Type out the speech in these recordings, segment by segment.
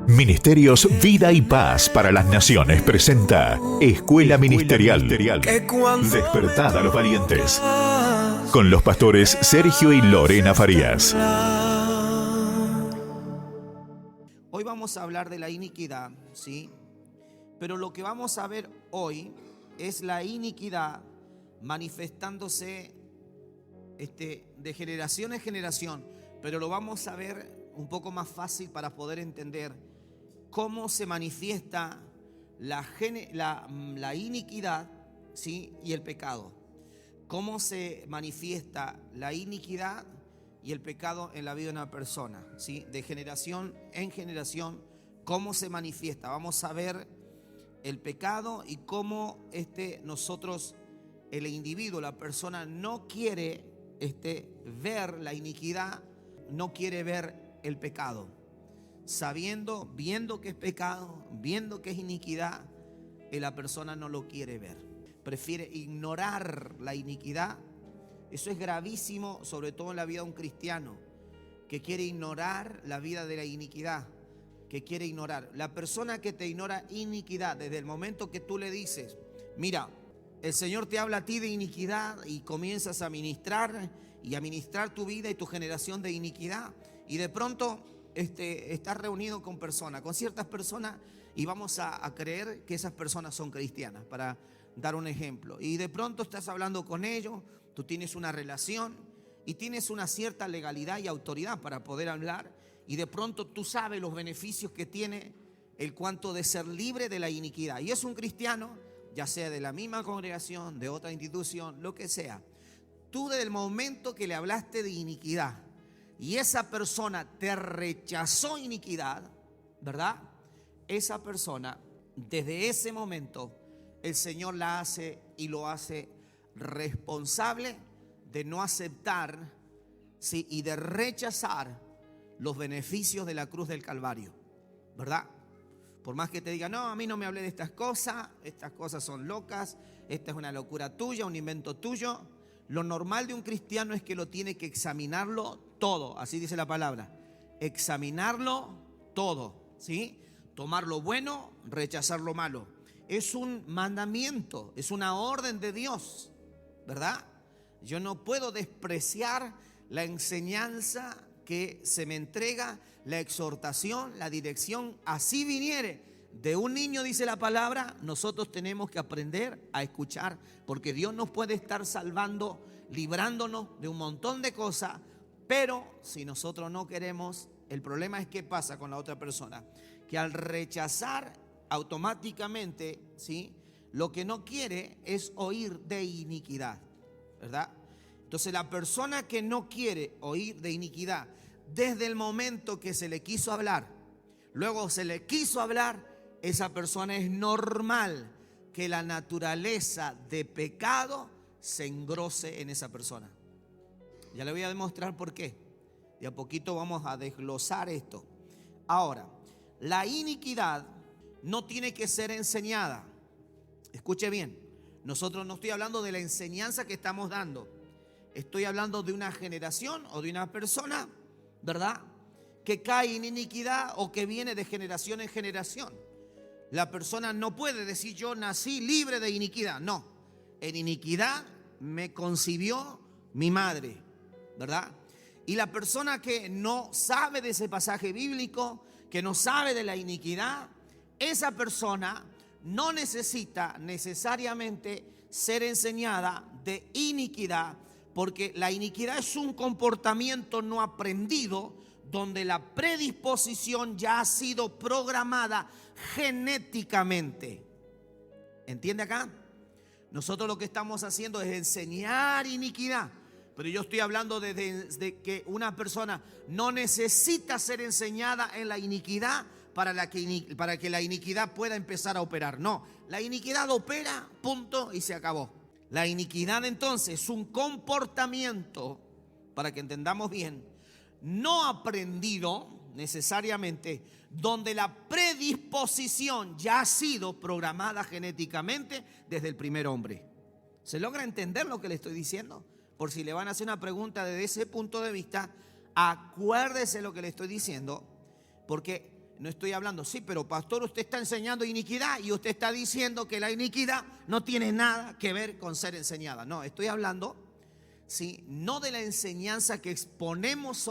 Ministerios Vida y Paz para las Naciones presenta Escuela Ministerial. Despertad a los valientes. Con los pastores Sergio y Lorena Farías. Hoy vamos a hablar de la iniquidad, ¿sí? Pero lo que vamos a ver hoy es la iniquidad manifestándose de generación en generación. Pero lo vamos a ver un poco más fácil para poder entender cómo se manifiesta la iniquidad, ¿sí? Y el pecado. Cómo se manifiesta la iniquidad y el pecado en la vida de una persona, ¿sí? De generación en generación, cómo se manifiesta. Vamos a ver el pecado y cómo nosotros, el individuo, la persona, no quiere ver la iniquidad, no quiere ver el pecado. Viendo que es pecado, viendo que es iniquidad, la persona no lo quiere ver. Prefiere ignorar la iniquidad. Eso es gravísimo, sobre todo en la vida de un cristiano que quiere ignorar la vida de la iniquidad, que quiere ignorar. La persona que te ignora iniquidad, desde el momento que tú le dices, mira, el Señor te habla a ti de iniquidad y comienzas a ministrar tu vida y tu generación de iniquidad, y de pronto estás reunido con ciertas personas, y vamos a creer que esas personas son cristianas, para dar un ejemplo. Y de pronto estás hablando con ellos, tú tienes una relación y tienes una cierta legalidad y autoridad para poder hablar, y de pronto tú sabes los beneficios que tiene el cuanto de ser libre de la iniquidad. Y es un cristiano, ya sea de la misma congregación, de otra institución, lo que sea. Tú, desde el momento que le hablaste de iniquidad y esa persona te rechazó iniquidad, ¿verdad? Esa persona, desde ese momento, el Señor la hace y lo hace responsable de no aceptar, ¿sí? Y de rechazar los beneficios de la cruz del Calvario, ¿verdad? Por más que te diga, no, a mí no me hablé de estas cosas son locas, esta es una locura tuya, un invento tuyo. Lo normal de un cristiano es que lo tiene que examinarlo todo, así dice la palabra, examinarlo todo, ¿sí? Tomar lo bueno, rechazar lo malo. Es un mandamiento, es una orden de Dios, ¿verdad? Yo no puedo despreciar la enseñanza que se me entrega, la exhortación, la dirección, así viniere de un niño, dice la palabra. Nosotros tenemos que aprender a escuchar, porque Dios nos puede estar salvando, librándonos de un montón de cosas, pero si nosotros no queremos, el problema es qué pasa con la otra persona, que al rechazar automáticamente, ¿sí? Lo que no quiere es oír de iniquidad, ¿verdad? Entonces la persona que no quiere oír de iniquidad, desde el momento que se le quiso hablar, luego se le quiso hablar, esa persona es normal que la naturaleza de pecado se engrose en esa persona. Ya le voy a demostrar por qué. De a poquito vamos a desglosar esto. Ahora, la iniquidad no tiene que ser enseñada. Escuche bien, nosotros no estoy hablando de la enseñanza que estamos dando. Estoy hablando de una generación o de una persona, ¿verdad?, que cae en iniquidad o que viene de generación en generación. La persona no puede decir yo nací libre de iniquidad. No, en iniquidad me concibió mi madre, ¿verdad? Y la persona que no sabe de ese pasaje bíblico, que no sabe de la iniquidad, esa persona no necesita necesariamente ser enseñada de iniquidad, porque la iniquidad es un comportamiento no aprendido, donde la predisposición ya ha sido programada genéticamente. ¿Entiende acá? Nosotros lo que estamos haciendo es enseñar iniquidad, pero yo estoy hablando de que una persona no necesita ser enseñada en la iniquidad para que la iniquidad pueda empezar a operar. No, la iniquidad opera, punto, y se acabó. La iniquidad entonces es un comportamiento, para que entendamos bien, no aprendido necesariamente, donde la predisposición ya ha sido programada genéticamente desde el primer hombre. ¿Se logra entender lo que le estoy diciendo? Por si le van a hacer una pregunta desde ese punto de vista, acuérdese lo que le estoy diciendo, porque No estoy hablando, sí, pero pastor, usted está enseñando iniquidad y usted está diciendo que la iniquidad no tiene nada que ver con ser enseñada. No, estoy hablando, sí, no de la enseñanza que exponemos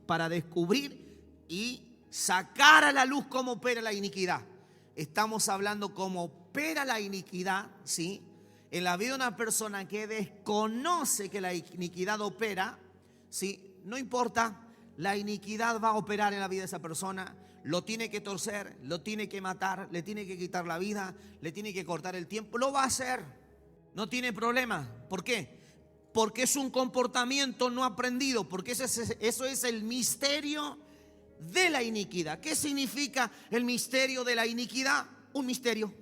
para descubrir y sacar a la luz cómo opera la iniquidad. Estamos hablando cómo opera la iniquidad, ¿sí? En la vida de una persona que desconoce que la iniquidad opera, ¿sí? No importa, la iniquidad va a operar en la vida de esa persona. Lo tiene que torcer, lo tiene que matar, le tiene que quitar la vida, le tiene que cortar el tiempo. Lo va a hacer, no tiene problema. ¿Por qué? Porque es un comportamiento no aprendido, porque eso es el misterio de la iniquidad. ¿Qué significa el misterio de la iniquidad? Un misterio.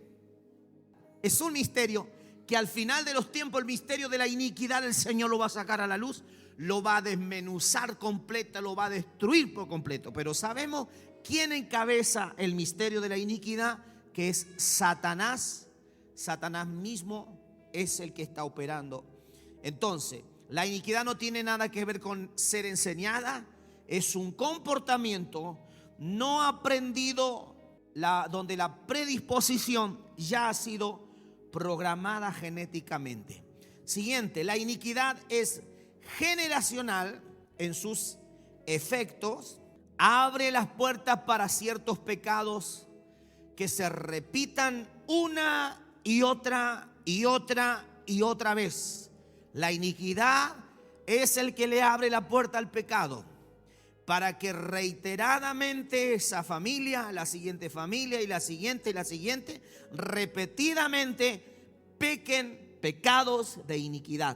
Es un misterio que al final de los tiempos el misterio de la iniquidad el Señor lo va a sacar a la luz, lo va a desmenuzar completa, lo va a destruir por completo. Pero sabemos quién encabeza el misterio de la iniquidad, que es Satanás. Satanás mismo es el que está operando. Entonces, la iniquidad no tiene nada que ver con ser enseñada, es un comportamiento no aprendido, donde la predisposición ya ha sido programada genéticamente. Siguiente, la iniquidad es generacional en sus efectos, abre las puertas para ciertos pecados que se repitan una y otra y otra y otra vez. La iniquidad es el que le abre la puerta al pecado para que reiteradamente esa familia, la siguiente familia y la siguiente, repetidamente pequen pecados de iniquidad,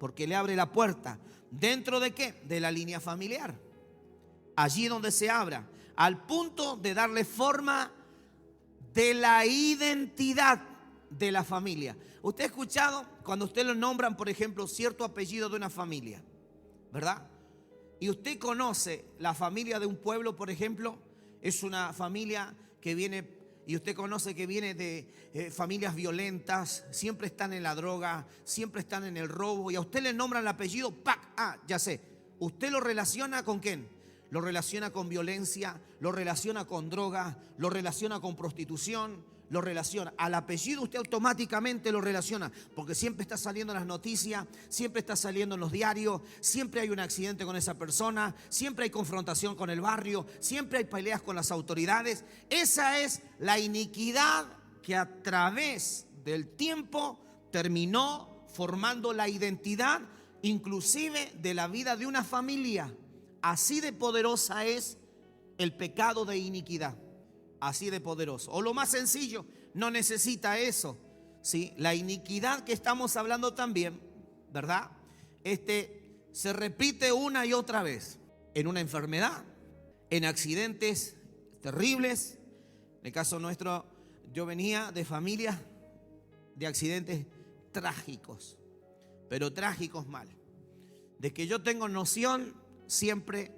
porque le abre la puerta. ¿Dentro de qué? De la línea familiar. Allí donde se abra, al punto de darle forma de la identidad de la familia. Usted ha escuchado cuando usted lo nombran, por ejemplo, cierto apellido de una familia, ¿verdad? Y usted conoce la familia de un pueblo, por ejemplo, es una familia que viene, y usted conoce que viene de familias violentas, siempre están en la droga, siempre están en el robo, y a usted le nombran el apellido, ¡pac! Ah, ya sé. ¿Usted lo relaciona con quién? Lo relaciona con violencia, lo relaciona con droga, lo relaciona con prostitución, lo relaciona. Al apellido usted automáticamente lo relaciona, porque siempre está saliendo en las noticias, siempre está saliendo en los diarios, siempre hay un accidente con esa persona, siempre hay confrontación con el barrio, siempre hay peleas con las autoridades. Esa es la iniquidad que a través del tiempo terminó formando la identidad, inclusive de la vida de una familia. Así de poderosa es el pecado de iniquidad. Así de poderoso. O lo más sencillo, no necesita eso, ¿sí? La iniquidad que estamos hablando también, ¿verdad? Se repite una y otra vez en una enfermedad, en accidentes terribles. En el caso nuestro, yo venía de familias de accidentes trágicos, pero trágicos mal. De que yo tengo noción, siempre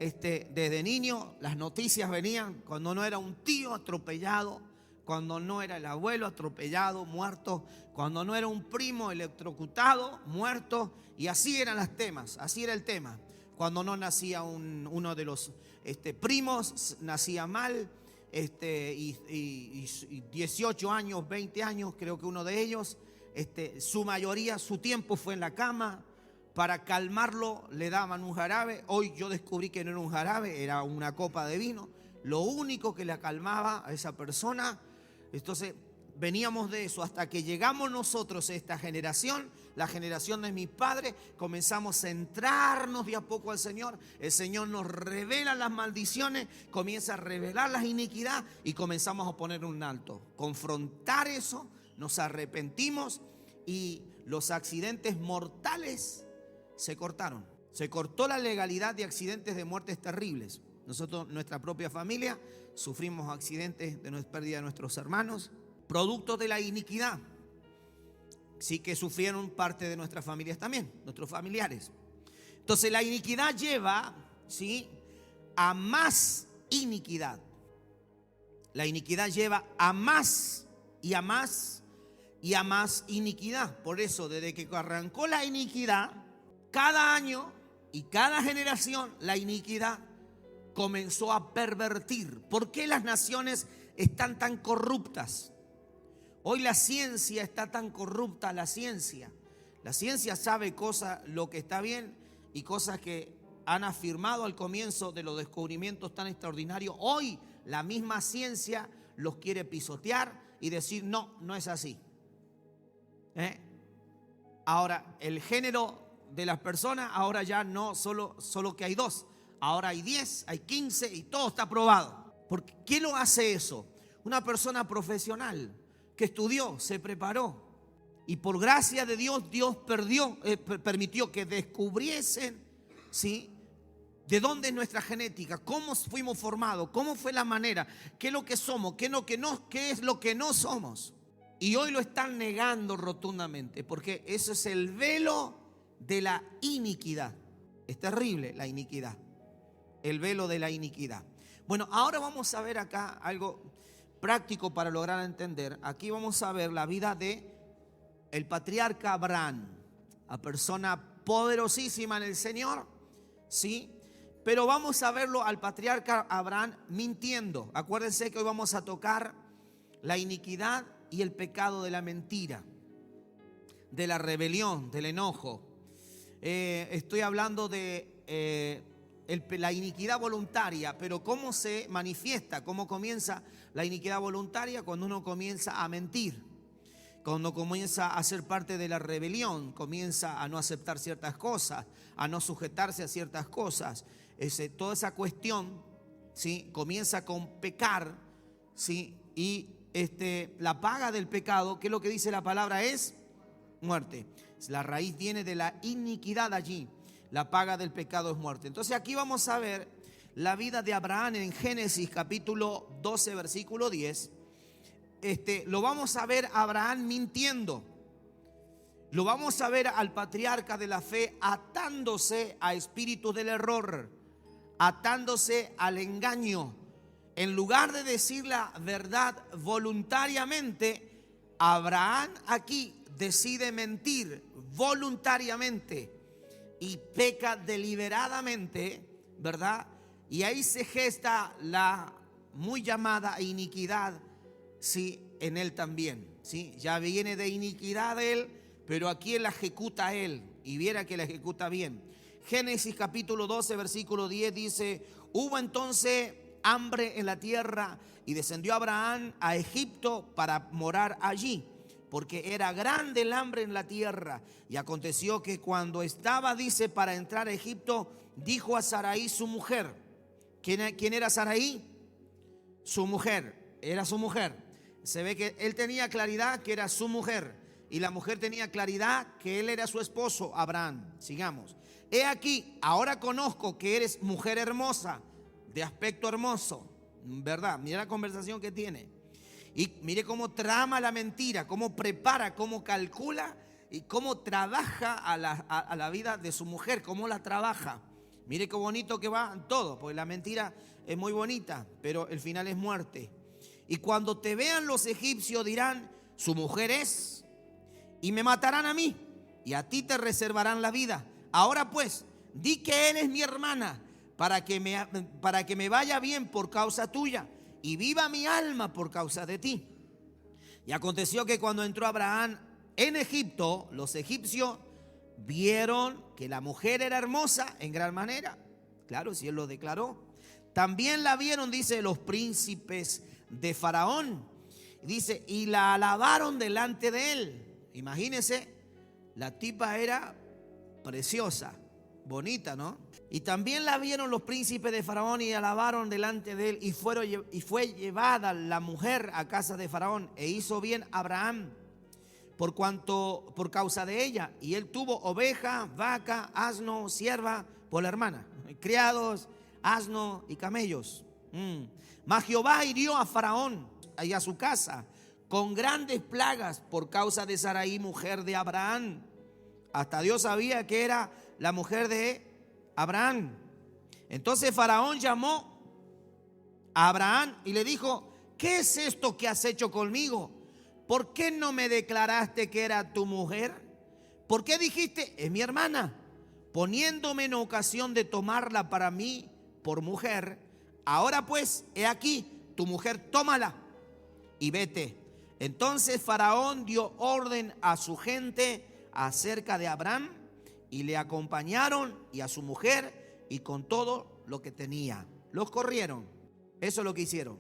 desde niño las noticias venían cuando no era un tío atropellado, cuando no era el abuelo atropellado, muerto, cuando no era un primo electrocutado, muerto, y así eran los temas, así era el tema. Cuando no nacía uno de los primos, nacía mal, y 18 años, 20 años, creo que uno de ellos, su mayoría, su tiempo fue en la cama. Para calmarlo le daban un jarabe. Hoy yo descubrí que no era un jarabe, era una copa de vino. Lo único que le calmaba a esa persona. Entonces veníamos de eso hasta que llegamos nosotros, esta generación, la generación de mis padres. Comenzamos a centrarnos de a poco al Señor. El Señor nos revela las maldiciones, comienza a revelar las iniquidades y comenzamos a poner un alto. Confrontar eso, nos arrepentimos y los accidentes mortales se cortaron. Se cortó la legalidad de accidentes de muertes terribles. Nosotros, nuestra propia familia, sufrimos accidentes de pérdida de nuestros hermanos, producto de la iniquidad. Sí que sufrieron parte de nuestras familias también, nuestros familiares. Entonces la iniquidad lleva, ¿sí?, a más iniquidad. La iniquidad lleva a más y a más y a más iniquidad. Por eso, desde que arrancó la iniquidad, cada año y cada generación, la iniquidad comenzó a pervertir. ¿Por qué las naciones están tan corruptas? Hoy la ciencia está tan corrupta, la ciencia sabe cosas, lo que está bien y cosas que han afirmado al comienzo de los descubrimientos tan extraordinarios. Hoy la misma ciencia los quiere pisotear y decir no, no es así. Ahora, el género de las personas, ahora ya no solo que hay 2, ahora hay 10, hay 15 y todo está probado. ¿Por qué lo hace eso? Una persona profesional que estudió, se preparó y por gracia de Dios, Dios permitió que descubriesen, ¿sí?, de dónde es nuestra genética, cómo fuimos formados, cómo fue la manera, qué es lo que somos, qué es lo que no somos. Y hoy lo están negando rotundamente, porque eso es el velo de la iniquidad. Es terrible la iniquidad, el velo de la iniquidad. Bueno, ahora vamos a ver acá algo práctico para lograr entender. Aquí vamos a ver la vida de el patriarca Abraham, la persona poderosísima en el Señor, ¿sí? Pero vamos a verlo al patriarca Abraham mintiendo. Acuérdense que hoy vamos a tocar la iniquidad y el pecado de la mentira, de la rebelión, del enojo. Estoy hablando de la iniquidad voluntaria, pero ¿cómo se manifiesta? ¿Cómo comienza la iniquidad voluntaria? Cuando uno comienza a mentir, cuando comienza a ser parte de la rebelión, comienza a no aceptar ciertas cosas, a no sujetarse a ciertas cosas. Toda esa cuestión, ¿sí?, comienza con pecar, ¿sí? Y la paga del pecado, que es lo que dice la palabra, es muerte. La raíz viene de la iniquidad allí. La paga del pecado es muerte. Entonces aquí vamos a ver la vida de Abraham en Génesis capítulo 12 versículo 10. Lo vamos a ver a Abraham mintiendo. Lo vamos a ver al patriarca de la fe atándose a espíritus del error, atándose al engaño. En lugar de decir la verdad voluntariamente, Abraham aquí decide mentir voluntariamente y peca deliberadamente, ¿verdad? Y ahí se gesta la muy llamada iniquidad, sí, en él también, ¿sí? Ya viene de iniquidad él, pero aquí la ejecuta él, y viera que la ejecuta bien. Génesis capítulo 12 versículo 10 dice: hubo entonces hambre en la tierra y descendió Abraham a Egipto para morar allí, porque era grande el hambre en la tierra. Y aconteció que cuando estaba, dice, para entrar a Egipto, dijo a Sarai su mujer. ¿Quién era Sarai? Su mujer, era su mujer. Se ve que él tenía claridad que era su mujer y la mujer tenía claridad que él era su esposo, Abraham. Sigamos. He aquí, ahora conozco que eres mujer hermosa, de aspecto hermoso, ¿verdad? Mira la conversación que tiene. Y mire cómo trama la mentira, cómo prepara, cómo calcula y cómo trabaja a la vida de su mujer, cómo la trabaja. Mire qué bonito que va todo, porque la mentira es muy bonita, pero el final es muerte. Y cuando te vean los egipcios dirán: su mujer es, y me matarán a mí, y a ti te reservarán la vida. Ahora pues, di que eres mi hermana, para que me vaya bien por causa tuya, y viva mi alma por causa de ti. Y aconteció que cuando entró Abraham en Egipto, los egipcios vieron que la mujer era hermosa en gran manera. Claro, si él lo declaró. También la vieron, dice, los príncipes de Faraón. Dice, y la alabaron delante de él. Imagínense, la tipa era preciosa, bonita, ¿no? Y también la vieron los príncipes de Faraón y alabaron delante de él. Y fue llevada la mujer a casa de Faraón. E hizo bien Abraham por causa de ella. Y él tuvo oveja, vaca, asno, sierva por la hermana, criados, asno y camellos. Mas Jehová hirió a Faraón y a su casa con grandes plagas por causa de Sarai, mujer de Abraham. Hasta Dios sabía que era la mujer de Abraham. Entonces Faraón llamó a Abraham y le dijo: ¿qué es esto que has hecho conmigo? ¿Por qué no me declaraste que era tu mujer? ¿Por qué dijiste: es mi hermana? Poniéndome en ocasión de tomarla para mí por mujer. Ahora pues, he aquí, tu mujer, tómala y vete. Entonces Faraón dio orden a su gente acerca de Abraham, y le acompañaron y a su mujer y con todo lo que tenía. Los corrieron. Eso es lo que hicieron.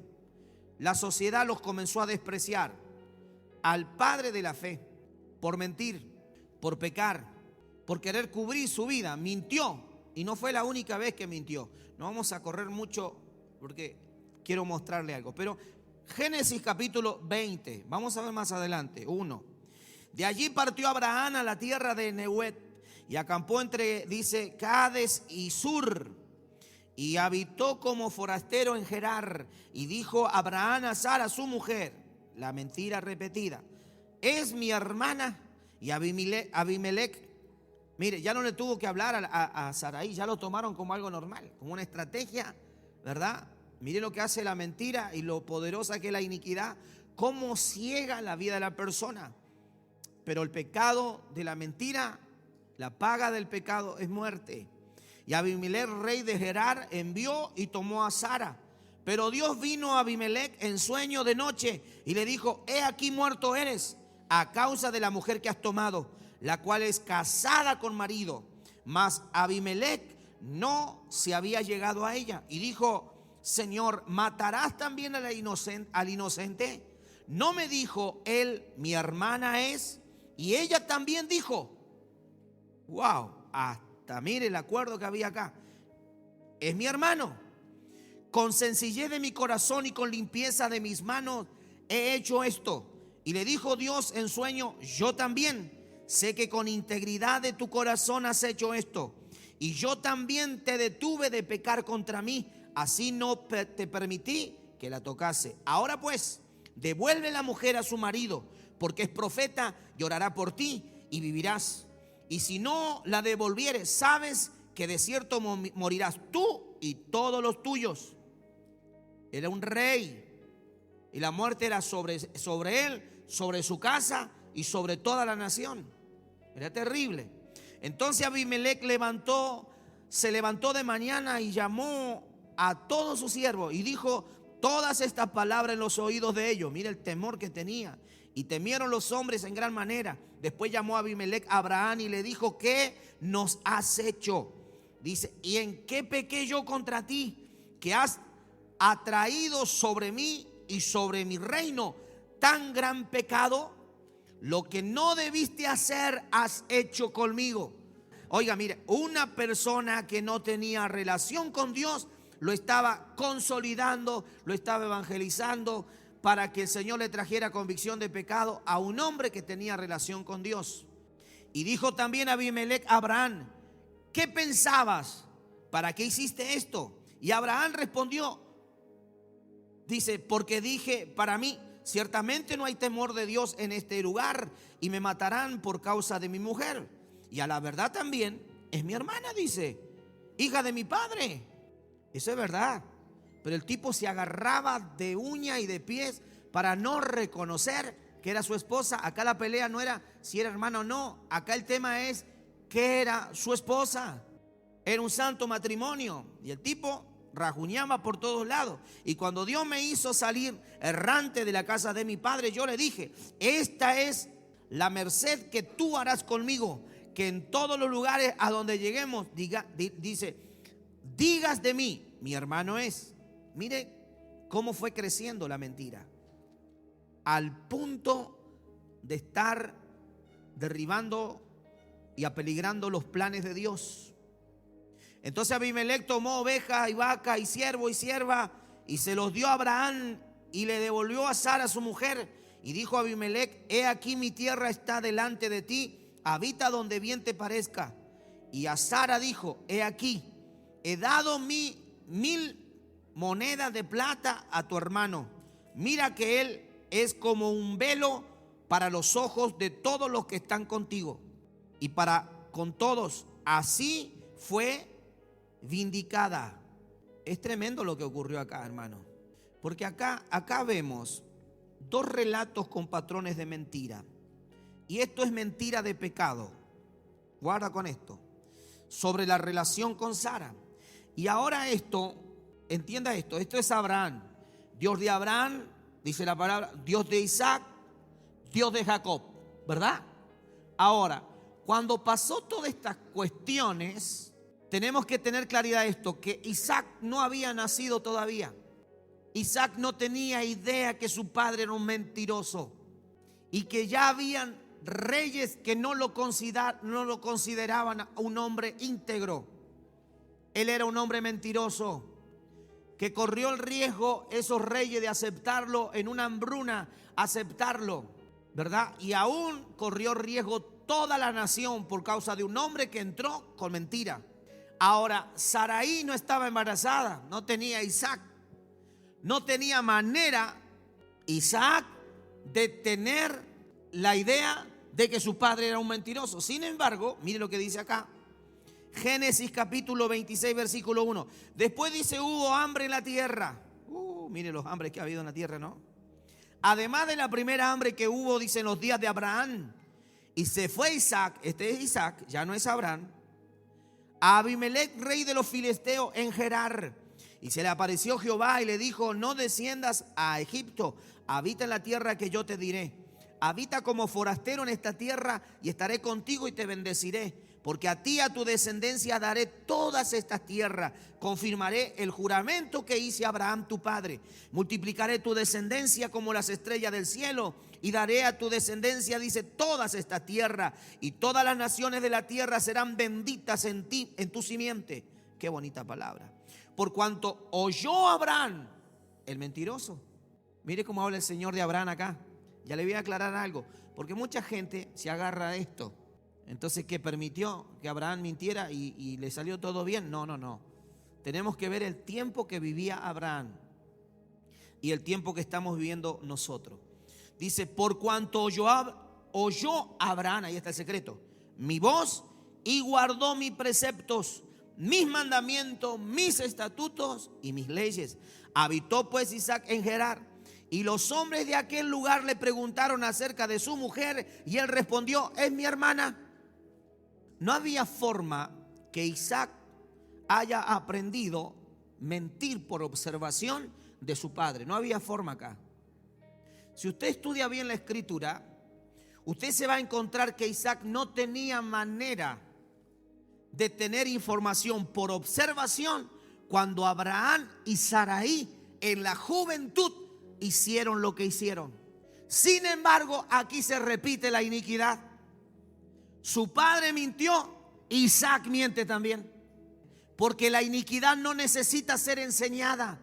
La sociedad los comenzó a despreciar. Al padre de la fe, por mentir, por pecar, por querer cubrir su vida, mintió. Y no fue la única vez que mintió. No vamos a correr mucho porque quiero mostrarle algo. Pero Génesis capítulo 20, vamos a ver más adelante, 1. De allí partió Abraham a la tierra de Nehuet y acampó entre, dice, Cades y Sur, y habitó como forastero en Gerar. Y dijo Abraham a Sara, su mujer, la mentira repetida, es mi hermana. Y Abimelech, mire, ya no le tuvo que hablar a Sarai, ya lo tomaron como algo normal, como una estrategia, ¿verdad? Mire lo que hace la mentira y lo poderosa que es la iniquidad, cómo ciega la vida de la persona. Pero el pecado de la mentira, la paga del pecado es muerte. Y Abimelech, rey de Gerar, envió y tomó a Sara. Pero Dios vino a Abimelech en sueño de noche y le dijo, he aquí muerto eres a causa de la mujer que has tomado, la cual es casada con marido. Mas Abimelech no se había llegado a ella. Y dijo, Señor, ¿matarás también al inocente? ¿No me dijo él, mi hermana es? Y ella también dijo, wow, hasta mire el acuerdo que había acá, es mi hermano. Con sencillez de mi corazón y con limpieza de mis manos he hecho esto. Y le dijo Dios en sueño, yo también sé que con integridad de tu corazón has hecho esto. Y yo también te detuve de pecar contra mí, así no te permití que la tocase. Ahora pues, devuelve la mujer a su marido, porque es profeta y orará por ti y vivirás. Y si no la devolvieres, sabes que de cierto morirás tú y todos los tuyos. Era un rey y la muerte era sobre él, sobre su casa y sobre toda la nación. Era terrible. Entonces Abimelech se levantó de mañana y llamó a todos sus siervos y dijo todas estas palabras en los oídos de ellos. Mira el temor que tenía. Y temieron los hombres en gran manera. Después llamó a Abimelech a Abraham y le dijo, ¿qué nos has hecho? Dice, ¿y en qué pequé yo contra ti? Que has atraído sobre mí y sobre mi reino tan gran pecado. Lo que no debiste hacer has hecho conmigo. Oiga, mire, una persona que no tenía relación con Dios lo estaba consolidando, lo estaba evangelizando para que el Señor le trajera convicción de pecado a un hombre que tenía relación con Dios. Y dijo también Abimelech a Abraham, ¿qué pensabas? ¿Para qué hiciste esto? Y Abraham respondió, dice, porque dije para mí, ciertamente no hay temor de Dios en este lugar y me matarán por causa de mi mujer. Y a la verdad también es mi hermana, dice, hija de mi padre. Eso es verdad. Pero el tipo se agarraba de uña y de pies para no reconocer que era su esposa. Acá la pelea no era si era hermana o no. Acá el tema es que era su esposa. Era un santo matrimonio. Y el tipo rajuñaba por todos lados. Y cuando Dios me hizo salir errante de la casa de mi padre, yo le dije, esta es la merced que tú harás conmigo, que en todos los lugares a donde lleguemos, digas de mí, mi hermano es. Mire cómo fue creciendo la mentira, al punto de estar derribando y apeligrando los planes de Dios. Entonces Abimelech tomó ovejas y vacas y siervo y sierva y se los dio a Abraham y le devolvió a Sara su mujer. Y dijo Abimelech, he aquí mi tierra está delante de ti, habita donde bien te parezca. Y a Sara dijo, he aquí, he dado 1000 monedas de plata a tu hermano. Mira que él es como un velo para los ojos de todos los que están contigo y para con todos. Así fue vindicada. Es tremendo lo que ocurrió acá, hermano, porque acá vemos dos relatos con patrones de mentira. Y esto es mentira de pecado. Guarda con esto. Sobre la relación con Sara. Y ahora esto entienda esto es Abraham. Dios de Abraham, dice la palabra, Dios de Isaac, Dios de Jacob, ¿verdad? Ahora, cuando pasó todas estas cuestiones, tenemos que tener claridad de esto, que Isaac no había nacido todavía. Isaac no tenía idea que su padre era un mentiroso y que ya habían reyes que no lo consideraban un hombre íntegro. Él era un hombre mentiroso que corrió el riesgo, esos reyes, de aceptarlo en una hambruna, aceptarlo, ¿verdad? Y aún corrió riesgo toda la nación por causa de un hombre que entró con mentira. Ahora, Saraí no estaba embarazada, no tenía Isaac. No tenía manera Isaac de tener la idea de que su padre era un mentiroso. Sin embargo, mire lo que dice acá. Génesis capítulo 26, versículo 1. Después dice, hubo hambre en la tierra. Mire los hambres que ha habido en la tierra, ¿no? Además de la primera hambre que hubo, dice, en los días de Abraham. Y se fue Isaac, este es Isaac, ya no es Abraham, a Abimelech, rey de los filisteos, en Gerar. Y se le apareció Jehová y le dijo, no desciendas a Egipto, habita en la tierra que yo te diré. Habita como forastero en esta tierra y estaré contigo y te bendeciré. Porque a ti y a tu descendencia daré todas estas tierras. Confirmaré el juramento que hice a Abraham tu padre. Multiplicaré tu descendencia como las estrellas del cielo. Y daré a tu descendencia, dice, todas estas tierras. Y todas las naciones de la tierra serán benditas en ti, en tu simiente. Qué bonita palabra. Por cuanto oyó Abraham, el mentiroso. Mire cómo habla el Señor de Abraham acá. Ya le voy a aclarar algo, porque mucha gente se agarra a esto. Entonces, ¿qué permitió que Abraham mintiera y le salió todo bien? No. Tenemos que ver el tiempo que vivía Abraham y el tiempo que estamos viviendo nosotros. Dice, por cuanto oyó Abraham, ahí está el secreto, mi voz, y guardó mis preceptos, mis mandamientos, mis estatutos y mis leyes. Habitó pues Isaac en Gerar. Y los hombres de aquel lugar le preguntaron acerca de su mujer y él respondió, es mi hermana. No había forma que Isaac haya aprendido mentir por observación de su padre. No había forma acá. Si usted estudia bien la escritura, usted se va a encontrar que Isaac no tenía manera de tener información por observación cuando Abraham y Saraí en la juventud hicieron lo que hicieron. Sin embargo, aquí se repite la iniquidad. Su padre mintió, Isaac miente también. Porque la iniquidad no necesita ser enseñada.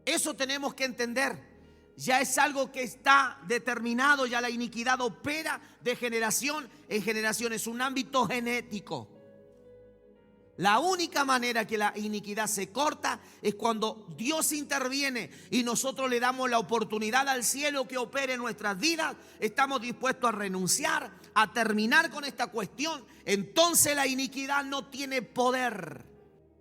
Eso tenemos que entender. Ya es algo que está determinado, ya la iniquidad opera de generación en generación. Es un ámbito genético. La única manera que la iniquidad se corta es cuando Dios interviene y nosotros le damos la oportunidad al cielo que opere en nuestras vidas. Estamos dispuestos a renunciar, a terminar con esta cuestión. Entonces la iniquidad no tiene poder.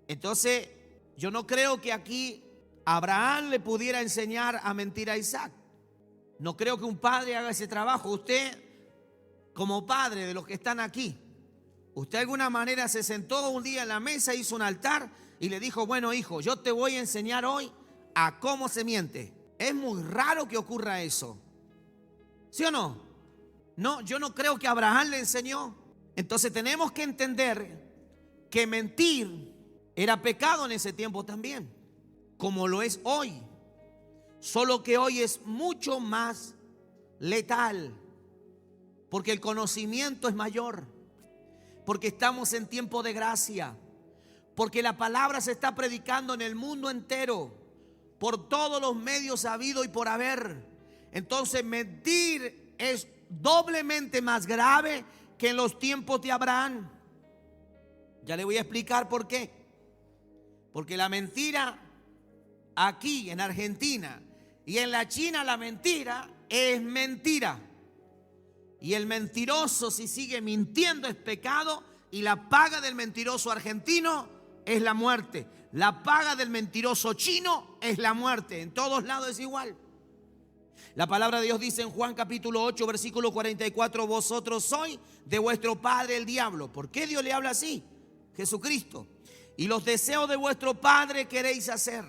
Entonces yo no creo que aquí Abraham le pudiera enseñar a mentir a Isaac. No creo que un padre haga ese trabajo. Usted, como padre de los que están aquí, usted de alguna manera se sentó un día en la mesa, hizo un altar y le dijo, bueno hijo, yo te voy a enseñar hoy a cómo se miente. Es muy raro que ocurra eso. ¿Sí o no? No, yo no creo que Abraham le enseñó. Entonces tenemos que entender que mentir era pecado en ese tiempo también, como lo es hoy. Solo que hoy es mucho más letal, porque el conocimiento es mayor. Porque estamos en tiempo de gracia, porque la palabra se está predicando en el mundo entero, por todos los medios habido y por haber. Entonces mentir es doblemente más grave que en los tiempos de Abraham. Ya le voy a explicar por qué. Porque la mentira aquí en Argentina y en la China, la mentira es mentira. Y el mentiroso, si sigue mintiendo, es pecado. Y la paga del mentiroso argentino es la muerte. La paga del mentiroso chino es la muerte. En todos lados es igual. La palabra de Dios dice en Juan capítulo 8, versículo 44, vosotros sois de vuestro padre el diablo. ¿Por qué Dios le habla así? Jesucristo. y los deseos de vuestro padre queréis hacer.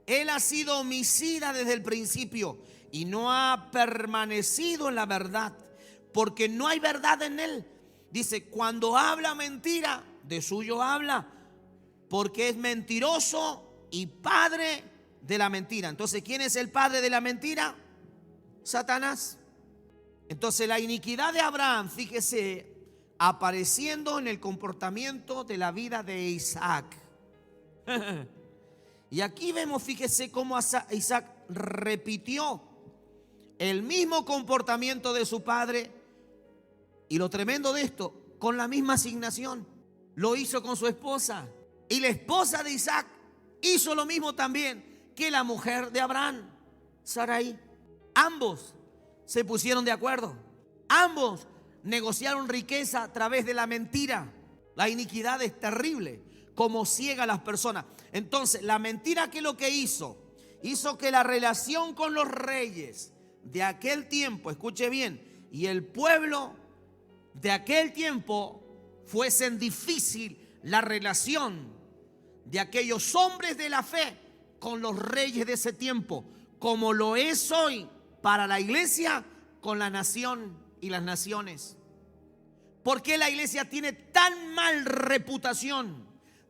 Él ha sido homicida desde el principio y no ha permanecido en la verdad, porque no hay verdad en él. Dice, cuando habla mentira, de suyo habla, porque es mentiroso y padre de la mentira. Entonces, ¿quién es el padre de la mentira? Satanás. Entonces, la iniquidad de Abraham, fíjese, apareciendo en el comportamiento de la vida de Isaac. Y aquí vemos, fíjese, cómo Isaac repitió el mismo comportamiento de su padre. Y lo tremendo de esto, con la misma asignación. Lo hizo con su esposa. Y la esposa de Isaac hizo lo mismo también que la mujer de Abraham, Sarai. Ambos se pusieron de acuerdo. Ambos negociaron riqueza a través de la mentira. La iniquidad es terrible, como ciega a las personas. Entonces, la mentira, ¿qué es lo que hizo? Hizo que la relación con los reyes de aquel tiempo, escuche bien, y el pueblo de aquel tiempo fuesen difícil la relación de aquellos hombres de la fe con los reyes de ese tiempo, como lo es hoy para la iglesia con la nación y las naciones. ¿Por qué la iglesia tiene tan mal reputación,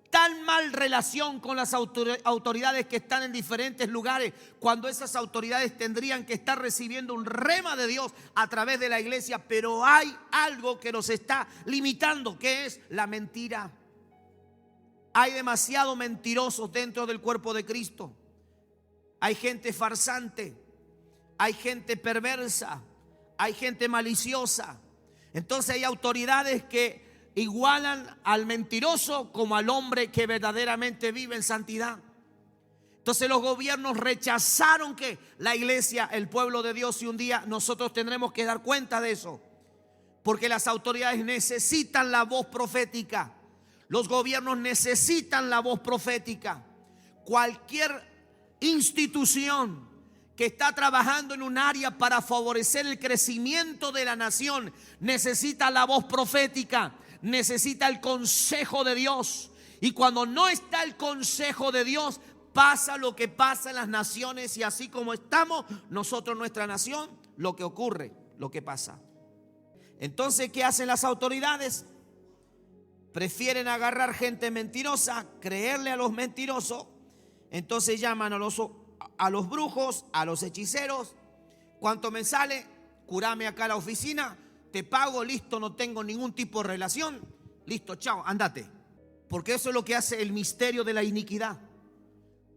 tan mal relación con las autoridades que están en diferentes lugares, cuando esas autoridades tendrían que estar recibiendo un rema de Dios a través de la iglesia? Pero hay algo que nos está limitando, que es la mentira. Hay demasiados mentirosos dentro del cuerpo de Cristo. Hay gente farsante, hay gente perversa, hay gente maliciosa. Entonces hay autoridades que igualan al mentiroso como al hombre que verdaderamente vive en santidad. Entonces los gobiernos rechazaron que la iglesia, el pueblo de Dios, y un día nosotros tendremos que dar cuenta de eso, porque las autoridades necesitan la voz profética. Los gobiernos necesitan la voz profética. Cualquier institución que está trabajando en un área para favorecer el crecimiento de la nación necesita la voz profética, necesita el consejo de Dios. Y cuando no está el consejo de Dios, pasa lo que pasa en las naciones, y así como estamos nosotros, nuestra nación, lo que ocurre, lo que pasa. Entonces, ¿qué hacen las autoridades? Prefieren agarrar gente mentirosa, creerle a los mentirosos. Entonces llaman a los brujos, a los hechiceros. ¿Cuánto me sale? Curame acá a la oficina, te pago, listo, no tengo ningún tipo de relación, listo, chao, andate. Porque eso es lo que hace el misterio de la iniquidad.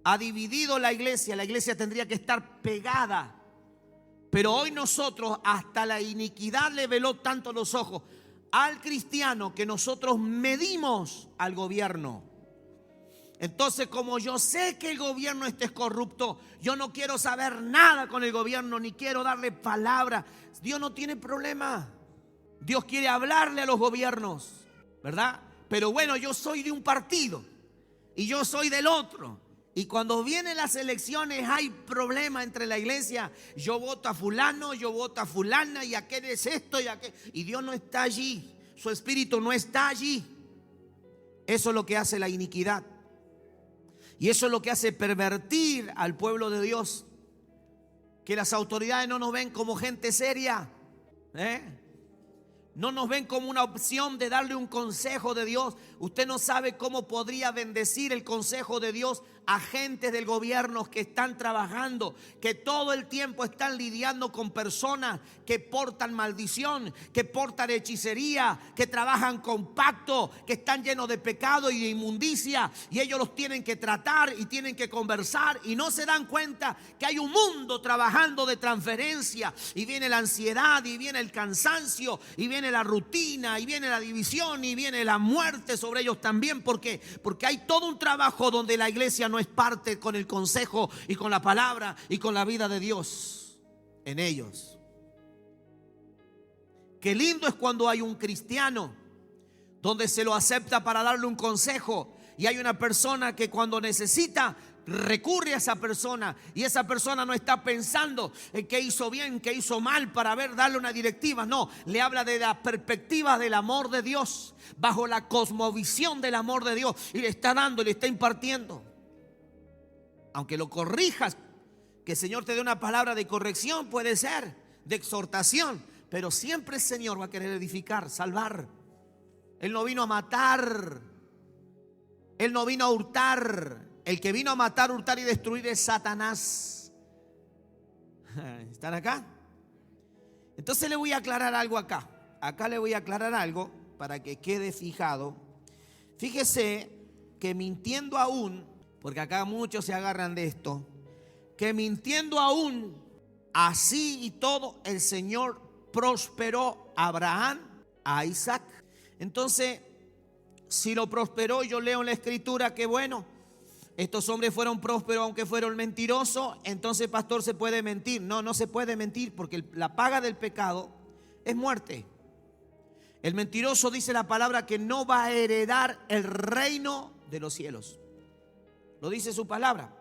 Ha dividido la iglesia tendría que estar pegada. Pero hoy nosotros, hasta la iniquidad le veló tanto los ojos al cristiano, que nosotros medimos al gobierno. Entonces, como yo sé que el gobierno es corrupto, yo no quiero saber nada con el gobierno, ni quiero darle palabra. Dios no tiene problema. Dios quiere hablarle a los gobiernos, ¿verdad? Pero bueno, yo soy de un partido y yo soy del otro. Y cuando vienen las elecciones hay problema entre la iglesia. Yo voto a fulano, yo voto a fulana, y aquel es esto y aquel. Y Dios no está allí. Su espíritu no está allí. Eso es lo que hace la iniquidad. Y eso es lo que hace pervertir al pueblo de Dios. Que las autoridades no nos ven como gente seria, no nos ven como una opción de darle un consejo de Dios. Usted no sabe cómo podría bendecir el consejo de Dios agentes del gobierno que están trabajando, que todo el tiempo están lidiando con personas que portan maldición, que portan hechicería, que trabajan con pacto, que están llenos de pecado y de inmundicia, y ellos los tienen que tratar y tienen que conversar, y no se dan cuenta que hay un mundo trabajando de transferencia, y viene la ansiedad, y viene el cansancio, y viene la rutina, y viene la división, y viene la muerte sobre ellos también. Porque hay todo un trabajo donde la iglesia no es parte con el consejo y con la palabra y con la vida de Dios en ellos. Qué lindo es cuando hay un cristiano donde se lo acepta para darle un consejo, y hay una persona que cuando necesita recurre a esa persona y esa persona no está pensando en qué hizo bien, qué hizo mal para darle una directiva. No, le habla de la perspectiva del amor de Dios, bajo la cosmovisión del amor de Dios, y le está dando, le está impartiendo. Aunque lo corrijas, que el Señor te dé una palabra de corrección, puede ser, de exhortación, pero siempre el Señor va a querer edificar, salvar. Él no vino a matar, Él no vino a hurtar. El que vino a matar, hurtar y destruir es Satanás. ¿Están acá? Entonces le voy a aclarar algo acá. Acá le voy a aclarar algo para que quede fijado. Fíjese que mintiendo aún, porque acá muchos se agarran de esto, que mintiendo aún, así y todo, el Señor prosperó a Abraham, a Isaac. Entonces, si lo prosperó, yo leo en la Escritura que bueno, estos hombres fueron prósperos aunque fueron mentirosos. Entonces, pastor, ¿se puede mentir? No, no se puede mentir, porque la paga del pecado es muerte. El mentiroso, dice la palabra, que no va a heredar el reino de los cielos. Lo dice su palabra.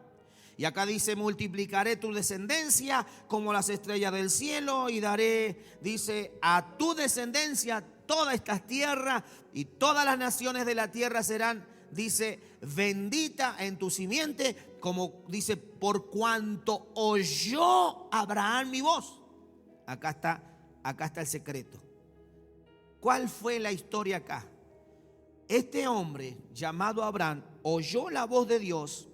Y acá dice: multiplicaré tu descendencia como las estrellas del cielo, y daré, dice, a tu descendencia todas estas tierras, y todas las naciones de la tierra serán, dice, bendita en tu simiente, como dice, por cuanto oyó Abraham mi voz. Acá está el secreto. ¿Cuál fue la historia acá? Este hombre llamado Abraham oyó la voz de Dios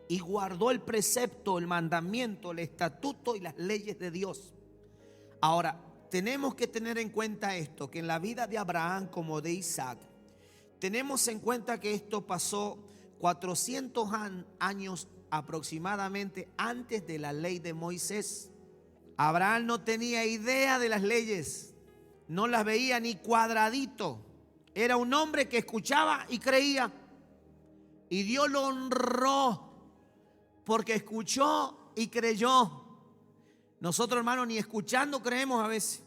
y guardó el precepto, el mandamiento, el estatuto y las leyes de Dios. Ahora, tenemos que tener en cuenta esto, que en la vida de Abraham como de Isaac, tenemos en cuenta que esto pasó 400 años aproximadamente antes de la ley de Moisés. Abraham no tenía idea de las leyes, no las veía ni cuadradito. Era un hombre que escuchaba y creía, y Dios lo honró porque escuchó y creyó. Nosotros, hermanos, ni escuchando creemos a veces.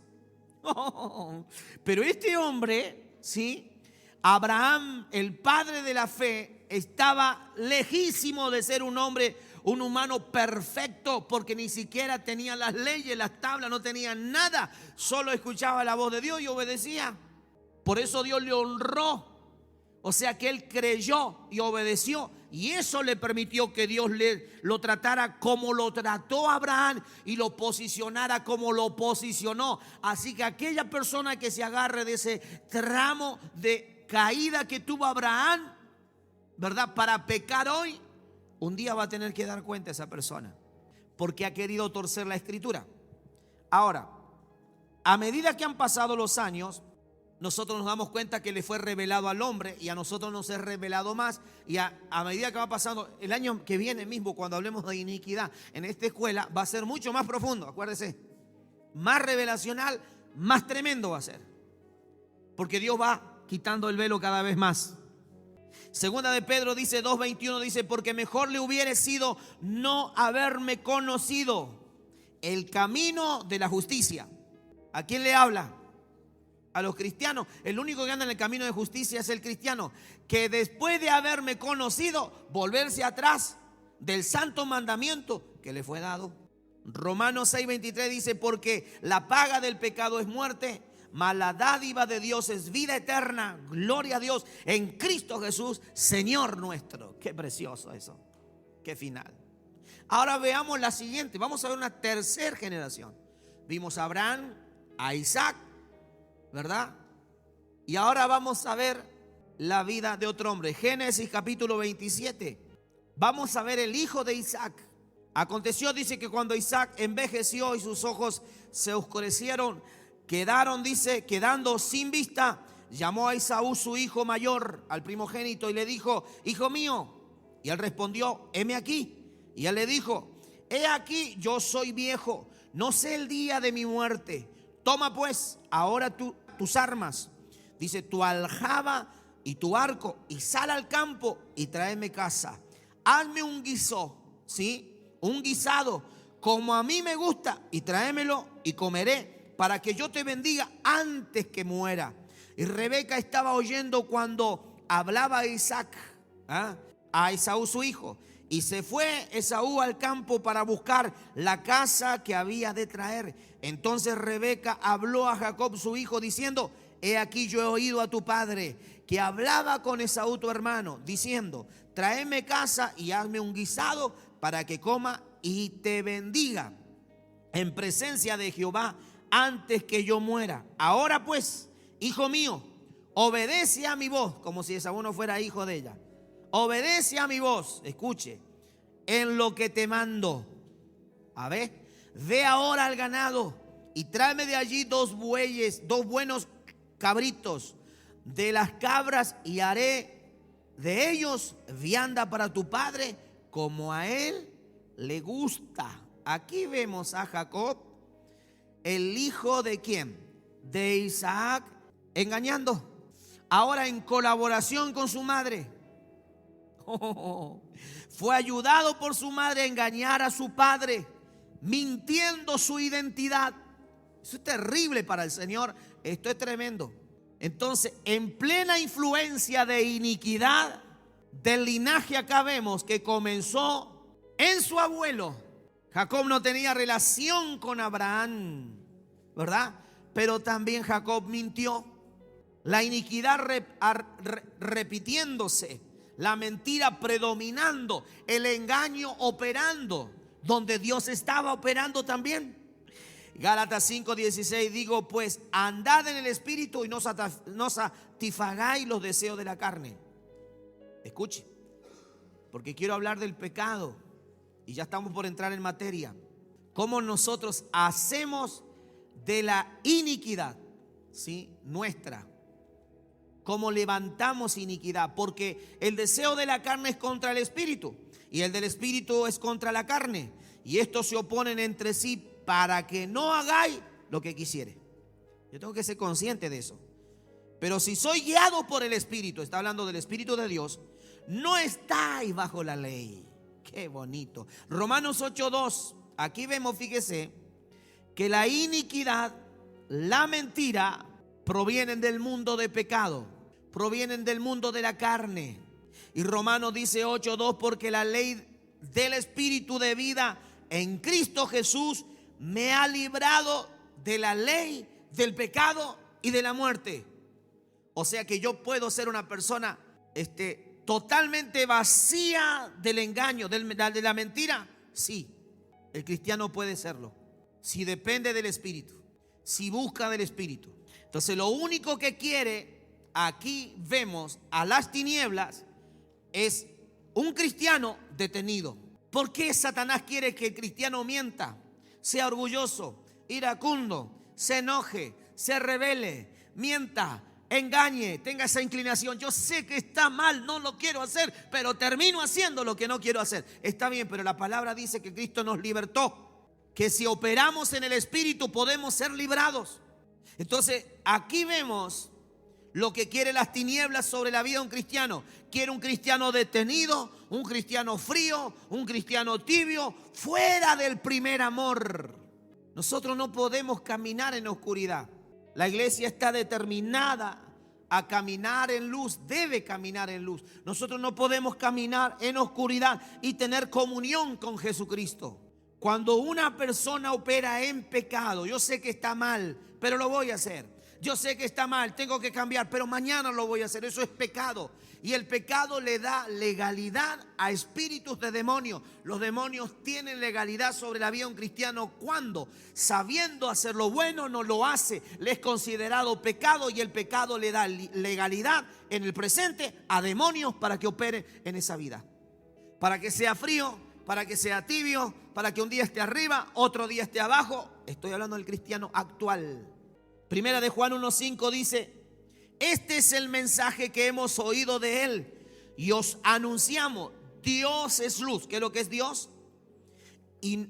Pero este hombre, ¿sí? Abraham, el padre de la fe, estaba lejísimo de ser un hombre, un humano perfecto, porque ni siquiera tenía las leyes, las tablas, no tenía nada. Solo escuchaba la voz de Dios y obedecía. Por eso Dios le honró. O sea que él creyó y obedeció, y eso le permitió que Dios lo tratara como lo trató a Abraham y lo posicionara como lo posicionó. Así que aquella persona que se agarre de ese tramo de caída que tuvo Abraham, ¿verdad?, para pecar hoy, un día va a tener que dar cuenta esa persona, porque ha querido torcer la Escritura. Ahora, a medida que han pasado los años, nosotros nos damos cuenta que le fue revelado al hombre, y a nosotros nos es revelado más. Y a medida que va pasando el año que viene mismo, cuando hablemos de iniquidad en esta escuela, va a ser mucho más profundo, acuérdese, más revelacional, más tremendo va a ser, porque Dios va quitando el velo cada vez más. Segunda de Pedro dice 2:21, dice: porque mejor le hubiera sido no haberme conocido el camino de la justicia. ¿A quién le habla? A los cristianos. El único que anda en el camino de justicia es el cristiano, que después de haberme conocido, volverse atrás del santo mandamiento que le fue dado. Romanos 6:23 dice: porque la paga del pecado es muerte, mas la dádiva de Dios es vida eterna, gloria a Dios, en Cristo Jesús, Señor nuestro. Qué precioso eso, qué final. Ahora veamos la siguiente. Vamos a ver una tercera generación. Vimos a Abraham, a Isaac, ¿verdad? Y ahora vamos a ver la vida de otro hombre. Génesis capítulo 27. Vamos a ver el hijo de Isaac. Aconteció, dice, que cuando Isaac envejeció y sus ojos se oscurecieron, quedando sin vista, llamó a Esaú su hijo mayor, al primogénito, y le dijo: hijo mío. Y él respondió: heme aquí. Y él le dijo: he aquí, yo soy viejo, no sé el día de mi muerte. Toma pues ahora tus armas, dice, tu aljaba y tu arco, y sal al campo y tráeme caza. Hazme un guiso, ¿sí? Un guisado, como a mí me gusta, y tráemelo y comeré, para que yo te bendiga antes que muera. Y Rebeca estaba oyendo cuando hablaba a Isaac, a Esaú su hijo. Y se fue Esaú al campo para buscar la caza que había de traer. Entonces Rebeca habló a Jacob su hijo diciendo: he aquí yo he oído a tu padre que hablaba con Esaú tu hermano, diciendo: tráeme caza y hazme un guisado para que coma y te bendiga en presencia de Jehová antes que yo muera. Ahora pues, hijo mío, obedece a mi voz, como si Esaú no fuera hijo de ella. Obedece a mi voz, escuche, en lo que te mando. A ver, ve ahora al ganado y tráeme de allí 2 bueyes, 2 buenos cabritos de las cabras, y haré de ellos vianda para tu padre, como a él le gusta. Aquí vemos a Jacob, el hijo de ¿quién? De Isaac, engañando, ahora en colaboración con su madre. Fue ayudado por su madre a engañar a su padre, mintiendo su identidad. Eso es terrible para el Señor. Esto es tremendo. Entonces, en plena influencia de iniquidad del linaje, acá vemos que comenzó en su abuelo. Jacob no tenía relación con Abraham, ¿verdad? Pero también Jacob mintió. La iniquidad repitiéndose, la mentira predominando, el engaño operando, donde Dios estaba operando también. Gálatas 5:16, digo pues, andad en el espíritu y no satisfagáis los deseos de la carne. Escuche, porque quiero hablar del pecado y ya estamos por entrar en materia. Cómo nosotros hacemos de la iniquidad, ¿sí?, nuestra. Cómo levantamos iniquidad, porque el deseo de la carne es contra el espíritu y el del espíritu es contra la carne, y estos se oponen entre sí para que no hagáis lo que quisiere. Yo tengo que ser consciente de eso. Pero si soy guiado por el espíritu, está hablando del espíritu de Dios, no estáis bajo la ley. Qué bonito. Romanos 8:2, aquí vemos, fíjese, que la iniquidad, la mentira, provienen del mundo de pecado, provienen del mundo de la carne. Y Romanos dice 8:2, porque la ley del espíritu de vida en Cristo Jesús me ha librado de la ley del pecado y de la muerte. O sea que yo puedo ser una persona totalmente vacía del engaño, de la mentira. Sí, el cristiano puede serlo, si depende del espíritu, si busca del espíritu. Entonces lo único que quiere, aquí vemos a las tinieblas, es un cristiano detenido. ¿Por qué Satanás quiere que el cristiano mienta, sea orgulloso, iracundo, se enoje, se rebele, mienta, engañe, tenga esa inclinación? Yo sé que está mal, no lo quiero hacer, pero termino haciendo lo que no quiero hacer. Está bien, pero la palabra dice que Cristo nos libertó, que si operamos en el espíritu podemos ser librados. Entonces aquí vemos lo que quiere las tinieblas sobre la vida de un cristiano. Quiere un cristiano detenido, un cristiano frío, un cristiano tibio, fuera del primer amor. Nosotros no podemos caminar en oscuridad. La iglesia está determinada a caminar en luz, debe caminar en luz. Nosotros no podemos caminar en oscuridad y tener comunión con Jesucristo. Cuando una persona opera en pecado, yo sé que está mal, pero lo voy a hacer. Yo sé que está mal, tengo que cambiar, pero mañana lo voy a hacer. Eso es pecado. Y el pecado le da legalidad a espíritus de demonios. Los demonios tienen legalidad sobre la vida de un cristiano cuando, sabiendo hacer lo bueno, no lo hace. Le es considerado pecado y el pecado le da legalidad en el presente a demonios para que operen en esa vida. Para que sea frío, para que sea tibio, para que un día esté arriba, otro día esté abajo. Estoy hablando del cristiano actual. Primera de Juan 1:5 dice: este es el mensaje que hemos oído de él y os anunciamos. Dios es luz. ¿Qué es lo que es Dios? Y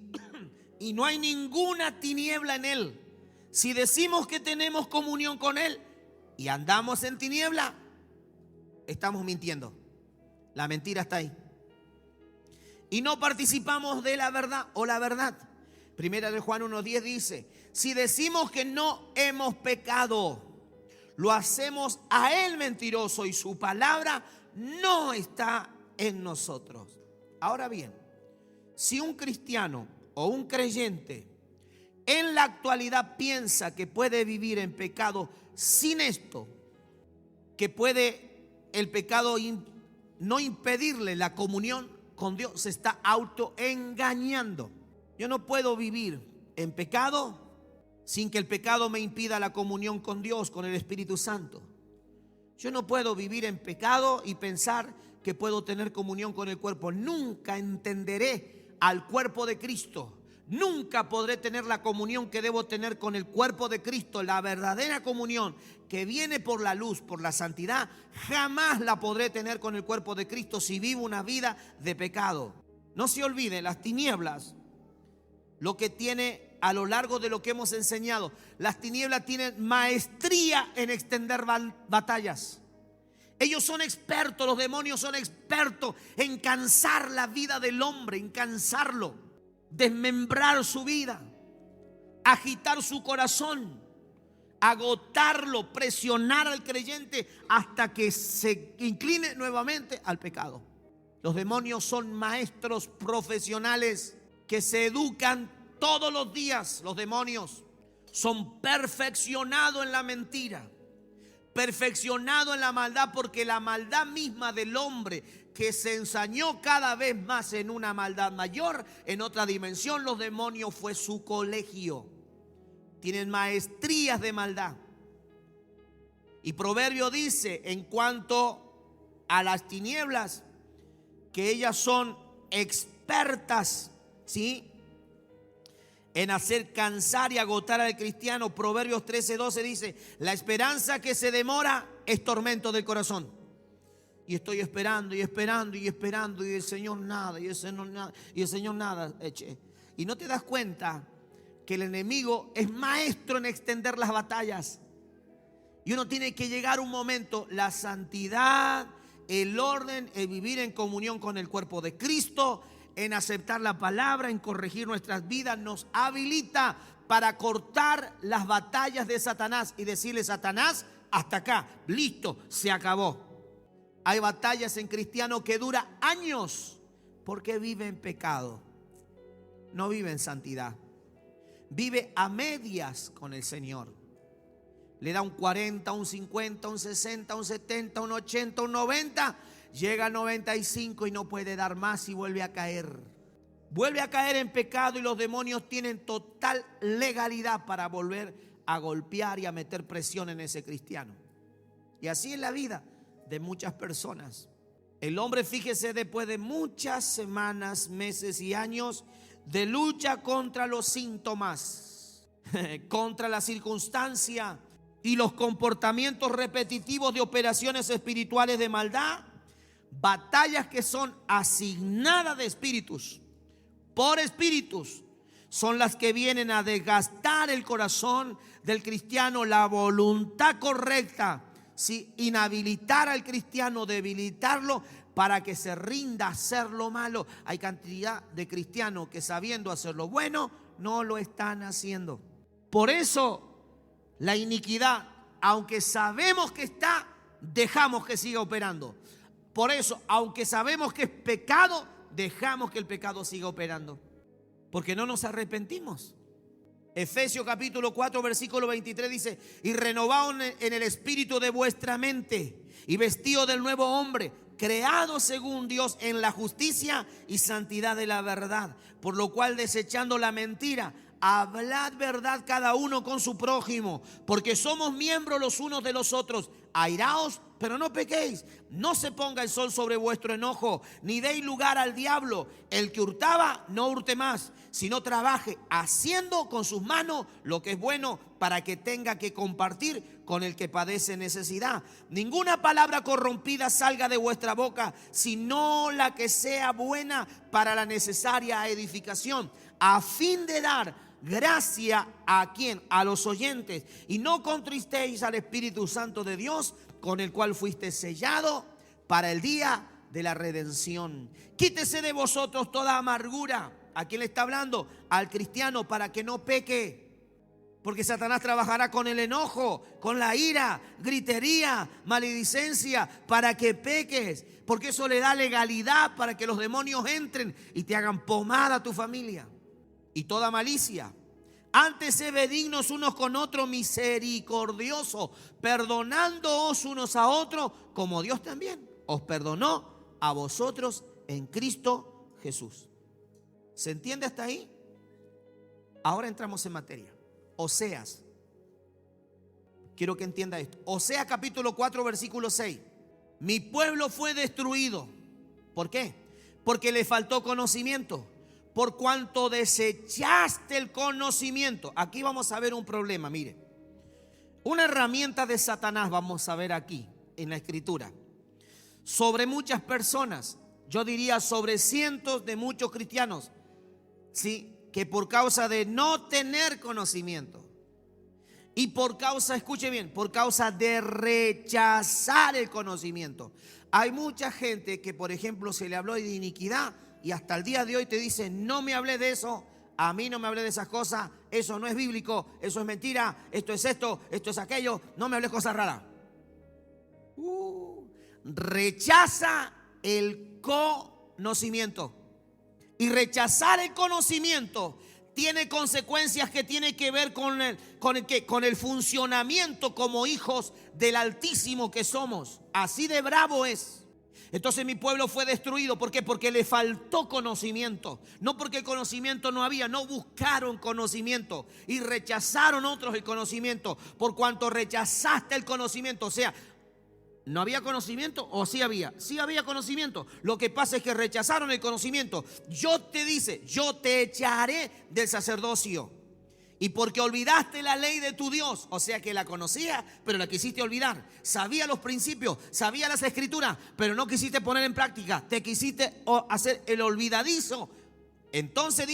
no hay ninguna tiniebla en él. Si decimos que tenemos comunión con él y andamos en tiniebla, estamos mintiendo. La mentira está ahí. Y no participamos de la verdad o la verdad. Primera de Juan 1:10 dice: si decimos que no hemos pecado, lo hacemos a él mentiroso y su palabra no está en nosotros. Ahora bien, si un cristiano o un creyente en la actualidad piensa que puede vivir en pecado sin esto, que puede el pecado no impedirle la comunión con Dios, se está autoengañando. Yo no puedo vivir en pecado sin que el pecado me impida la comunión con Dios, con el Espíritu Santo. Yo no puedo vivir en pecado y pensar que puedo tener comunión con el cuerpo. Nunca entenderé al cuerpo de Cristo. Nunca podré tener la comunión que debo tener con el cuerpo de Cristo. La verdadera comunión que viene por la luz, por la santidad, jamás la podré tener con el cuerpo de Cristo si vivo una vida de pecado. No se olviden, las tinieblas, lo que tiene a lo largo de lo que hemos enseñado, las tinieblas tienen maestría en extender batallas. Ellos son expertos, los demonios son expertos en cansar la vida del hombre, en cansarlo, desmembrar su vida, agitar su corazón, agotarlo, presionar al creyente hasta que se incline nuevamente al pecado. Los demonios son maestros profesionales que se educan todos los días. Los demonios son perfeccionados en la mentira, perfeccionado en la maldad, porque la maldad misma del hombre que se ensañó cada vez más en una maldad mayor, en otra dimensión, los demonios fue su colegio. Tienen maestrías de maldad. Y Proverbio dice en cuanto a las tinieblas que ellas son expertas, ¿sí?, en hacer cansar y agotar al cristiano. Proverbios 13:12 dice: la esperanza que se demora es tormento del corazón. Y estoy esperando y esperando y esperando, y el Señor nada, y el Señor nada. Y no te das cuenta que el enemigo es maestro en extender las batallas. Y uno tiene que llegar un momento, la santidad, el orden, el vivir en comunión con el cuerpo de Cristo, en aceptar la palabra, en corregir nuestras vidas, nos habilita para cortar las batallas de Satanás y decirle: Satanás, hasta acá, listo, se acabó. Hay batallas en cristianos que duran años porque vive en pecado, no vive en santidad, vive a medias con el Señor. Le da un 40, un 50, un 60, un 70, un 80, un 90, llega a 95 y no puede dar más y vuelve a caer. Vuelve a caer en pecado, y los demonios tienen total legalidad para volver a golpear y a meter presión en ese cristiano. Y así es la vida de muchas personas. El hombre, fíjese, después de muchas semanas, meses y años de lucha contra los síntomas, contra la circunstancia y los comportamientos repetitivos de operaciones espirituales de maldad, batallas que son asignadas de espíritus, por espíritus, son las que vienen a desgastar el corazón del cristiano, la voluntad correcta, ¿sí?, inhabilitar al cristiano, debilitarlo para que se rinda a hacer lo malo. Hay cantidad de cristianos que, sabiendo hacer lo bueno, no lo están haciendo. Por eso la iniquidad, aunque sabemos que está, dejamos que siga operando. Por eso, aunque sabemos que es pecado, dejamos que el pecado siga operando, porque no nos arrepentimos. Efesios capítulo 4 versículo 23 dice: y renovaos en el espíritu de vuestra mente, y vestidos del nuevo hombre, creado según Dios en la justicia y santidad de la verdad. Por lo cual, desechando la mentira, hablad verdad cada uno con su prójimo, porque somos miembros los unos de los otros. Airaos, pero no pequéis. No se ponga el sol sobre vuestro enojo, ni deis lugar al diablo. El que hurtaba, no hurte más, sino trabaje haciendo con sus manos lo que es bueno, para que tenga que compartir con el que padece necesidad. Ninguna palabra corrompida salga de vuestra boca, sino la que sea buena para la necesaria edificación, a fin de dar gracia a quien, a los oyentes. Y no contristéis al Espíritu Santo de Dios, con el cual fuiste sellado para el día de la redención. Quítese de vosotros toda amargura. ¿A quién le está hablando? Al cristiano, para que no peque. Porque Satanás trabajará con el enojo, con la ira, gritería, maledicencia, para que peques. Porque eso le da legalidad para que los demonios entren y te hagan pomada a tu familia. Y toda malicia. Antes sed benignos unos con otros, misericordiosos, perdonándoos unos a otros, como Dios también os perdonó a vosotros en Cristo Jesús. ¿Se entiende hasta ahí? Ahora entramos en materia. Oseas. Quiero que entienda esto. Oseas capítulo 4, versículo 6. Mi pueblo fue destruido. ¿Por qué? Porque le faltó conocimiento. Por cuanto desechaste el conocimiento. Aquí vamos a ver un problema, mire. Una herramienta de Satanás vamos a ver aquí en la escritura. Sobre muchas personas, yo diría sobre cientos de muchos cristianos, ¿sí? Que por causa de no tener conocimiento y por causa, escuche bien, por causa de rechazar el conocimiento. Hay mucha gente que, por ejemplo, se le habló de iniquidad y hasta el día de hoy te dice: no me hablé de eso, a mí no me hablé de esas cosas, eso no es bíblico, eso es mentira, esto es aquello, no me hables cosas raras. Rechaza el conocimiento. Y rechazar el conocimiento tiene consecuencias que tienen que ver con el funcionamiento como hijos del Altísimo que somos. Así de bravo es. Entonces mi pueblo fue destruido. ¿Por qué? Porque le faltó conocimiento. No porque el conocimiento no había, no buscaron conocimiento y rechazaron otros el conocimiento. Por cuanto rechazaste el conocimiento, o sea, ¿no había conocimiento o sí había? Sí había conocimiento. Lo que pasa es que rechazaron el conocimiento. Yo te echaré del sacerdocio. Y porque olvidaste la ley de tu Dios, o sea que la conocías, pero la quisiste olvidar. Sabía los principios, sabía las escrituras, pero no quisiste poner en práctica. Te quisiste hacer el olvidadizo. Entonces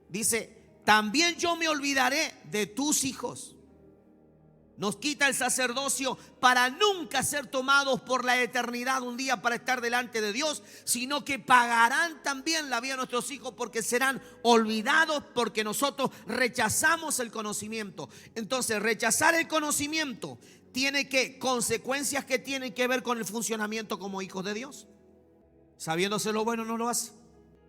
dice, también yo me olvidaré de tus hijos. Nos quita el sacerdocio para nunca ser tomados por la eternidad un día para estar delante de Dios, sino que pagarán también la vida de nuestros hijos porque serán olvidados porque nosotros rechazamos el conocimiento. Entonces, rechazar el conocimiento tiene consecuencias que tienen que ver con el funcionamiento como hijos de Dios. Sabiéndose lo bueno no lo hace.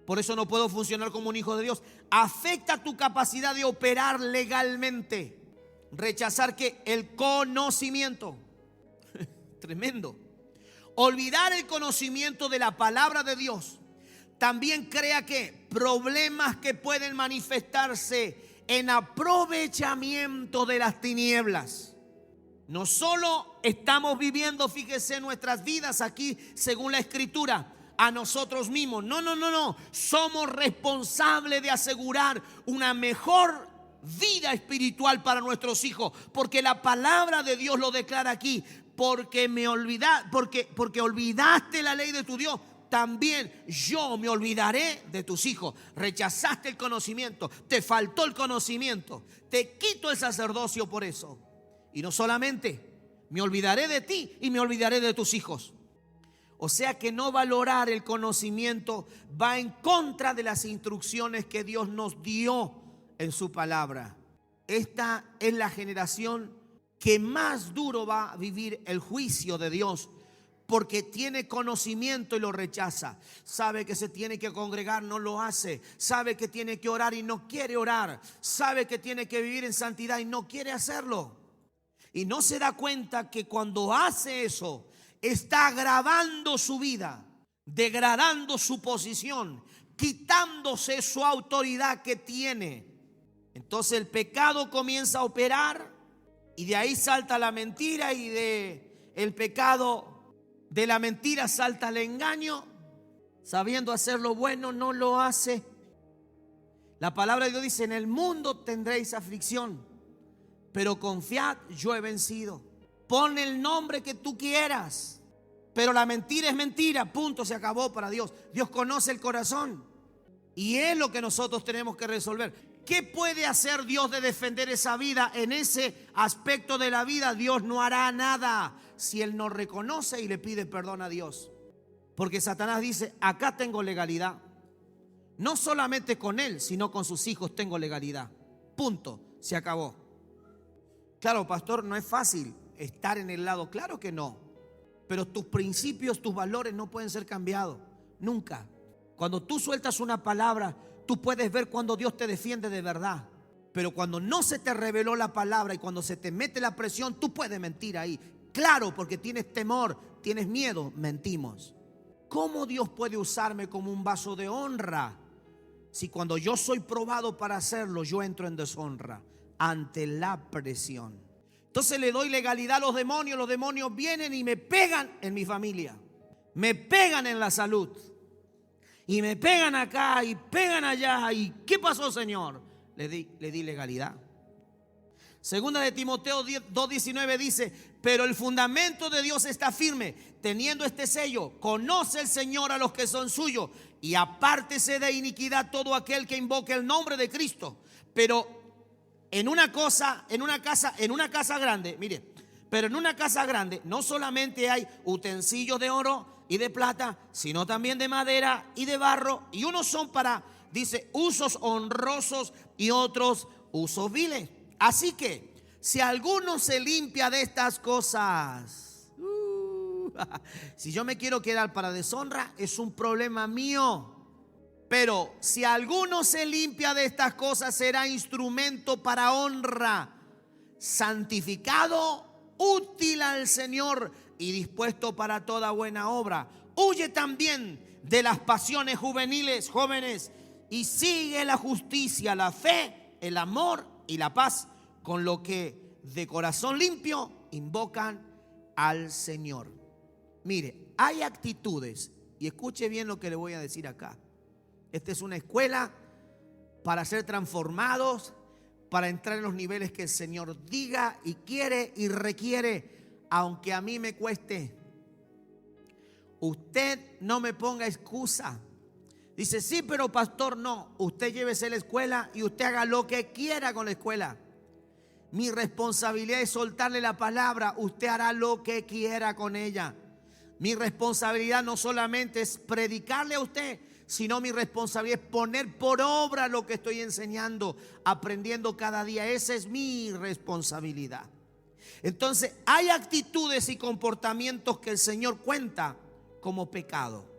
Por eso no puedo funcionar como un hijo de Dios. Afecta tu capacidad de operar legalmente. Rechazar que el conocimiento. Tremendo. Olvidar el conocimiento de la palabra de Dios también crea que problemas que pueden manifestarse en aprovechamiento de las tinieblas. No solo estamos viviendo, fíjese, nuestras vidas aquí según la escritura a nosotros mismos. No. Somos responsables de asegurar una mejor vida espiritual para nuestros hijos, porque la palabra de Dios lo declara aquí. Porque olvidaste la ley de tu Dios, también yo me olvidaré de tus hijos. Rechazaste el conocimiento, te faltó el conocimiento, te quito el sacerdocio por eso. Y no solamente, me olvidaré de ti y me olvidaré de tus hijos. O sea que no valorar el conocimiento va en contra de las instrucciones que Dios nos dio en su palabra. Esta es la generación que más duro va a vivir el juicio de Dios, porque tiene conocimiento y lo rechaza. Sabe que se tiene que congregar, no lo hace. Sabe que tiene que orar y no quiere orar. Sabe que tiene que vivir en santidad y no quiere hacerlo. Y no se da cuenta que cuando hace eso, está agravando su vida, degradando su posición, quitándose su autoridad que tiene. Entonces el pecado comienza a operar y de ahí salta la mentira, y de el pecado, de la mentira salta el engaño. Sabiendo hacer lo bueno, no lo hace. La palabra de Dios dice: en el mundo tendréis aflicción, pero confiad, yo he vencido. Pon el nombre que tú quieras, pero la mentira es mentira, punto, se acabó para Dios. Dios conoce el corazón y es lo que nosotros tenemos que resolver. ¿Qué puede hacer Dios de defender esa vida? En ese aspecto de la vida Dios no hará nada si Él no reconoce y le pide perdón a Dios. Porque Satanás dice: acá tengo legalidad. No solamente con él, sino con sus hijos tengo legalidad. Punto, se acabó. Claro, pastor, no es fácil estar en el lado. Claro que no. Pero tus principios, tus valores no pueden ser cambiados. Nunca. Cuando tú sueltas una palabra, tú puedes ver cuando Dios te defiende de verdad. Pero cuando no se te reveló la palabra y cuando se te mete la presión, tú puedes mentir ahí. Claro, porque tienes temor, tienes miedo, mentimos. ¿Cómo Dios puede usarme como un vaso de honra si cuando yo soy probado para hacerlo, yo entro en deshonra ante la presión? Entonces le doy legalidad a los demonios vienen y me pegan en mi familia, me pegan en la salud, y me pegan acá y pegan allá. ¿Y qué pasó, Señor? Le di legalidad. Segunda de Timoteo 2:19 dice: pero el fundamento de Dios está firme, teniendo este sello: conoce el Señor a los que son suyos, y apártese de iniquidad todo aquel que invoque el nombre de Cristo. Pero en una casa grande, mire, pero en una casa grande no solamente hay utensilios de oro y de plata, sino también de madera y de barro, y unos son para, dice, usos honrosos y otros usos viles. Así que si alguno se limpia de estas cosas, si yo me quiero quedar para deshonra, es un problema mío. Pero si alguno se limpia de estas cosas, será instrumento para honra, santificado, útil al Señor y dispuesto para toda buena obra. Huye también de las pasiones juveniles, jóvenes, y sigue la justicia, la fe, el amor y la paz, con lo que de corazón limpio invocan al Señor. Mire, hay actitudes, y escuche bien lo que le voy a decir acá. Esta es una escuela para ser transformados, para entrar en los niveles que el Señor diga y quiere y requiere, aunque a mí me cueste. Usted no me ponga excusa. Dice, sí, pero pastor, no. Usted llévese a la escuela y usted haga lo que quiera con la escuela. Mi responsabilidad es soltarle la palabra. Usted hará lo que quiera con ella. Mi responsabilidad no solamente es predicarle a usted, sino mi responsabilidad es poner por obra lo que estoy enseñando, aprendiendo cada día. Esa es mi responsabilidad. Entonces, hay actitudes y comportamientos que el Señor cuenta como pecado.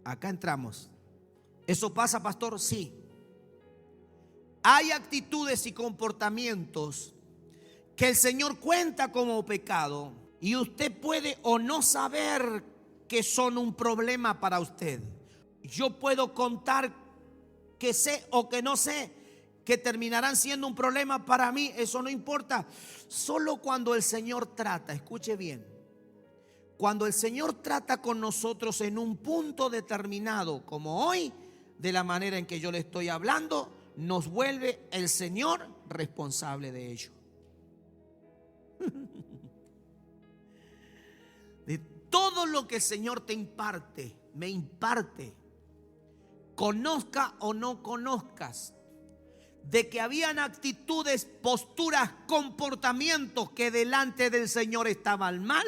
Acá entramos. ¿Eso pasa, pastor? Sí. Hay actitudes y comportamientos que el Señor cuenta como pecado, y usted puede o no saber que son un problema para usted. Yo puedo contar que sé o que no sé que terminarán siendo un problema para mí. Eso no importa. Solo cuando el Señor trata, escuche bien, cuando el Señor trata con nosotros en un punto determinado, como hoy, de la manera en que yo le estoy hablando, nos vuelve el Señor responsable de ello. De todo lo que el Señor te imparte, me imparte, conozca o no conozcas, de que habían actitudes, posturas, comportamientos que delante del Señor estaban mal.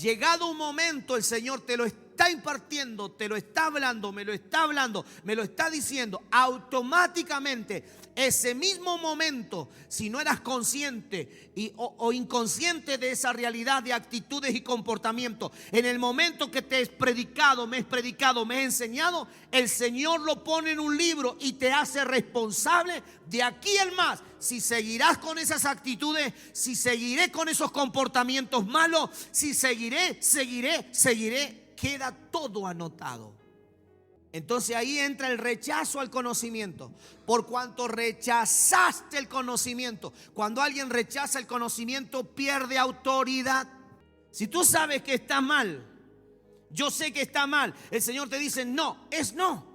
Llegado un momento, el Señor te lo está impartiendo, te lo está hablando, me lo está diciendo. Automáticamente, ese mismo momento, si no eras consciente o inconsciente de esa realidad de actitudes y comportamientos, en el momento que te he predicado, me he enseñado, el Señor lo pone en un libro y te hace responsable de aquí en más. Si seguirás con esas actitudes, si seguiré con esos comportamientos malos, si seguiré, queda todo anotado. Entonces ahí entra el rechazo al conocimiento. Por cuanto rechazaste el conocimiento. Cuando alguien rechaza el conocimiento, pierde autoridad. Si tú sabes que está mal, yo sé que está mal, el Señor te dice no, es no.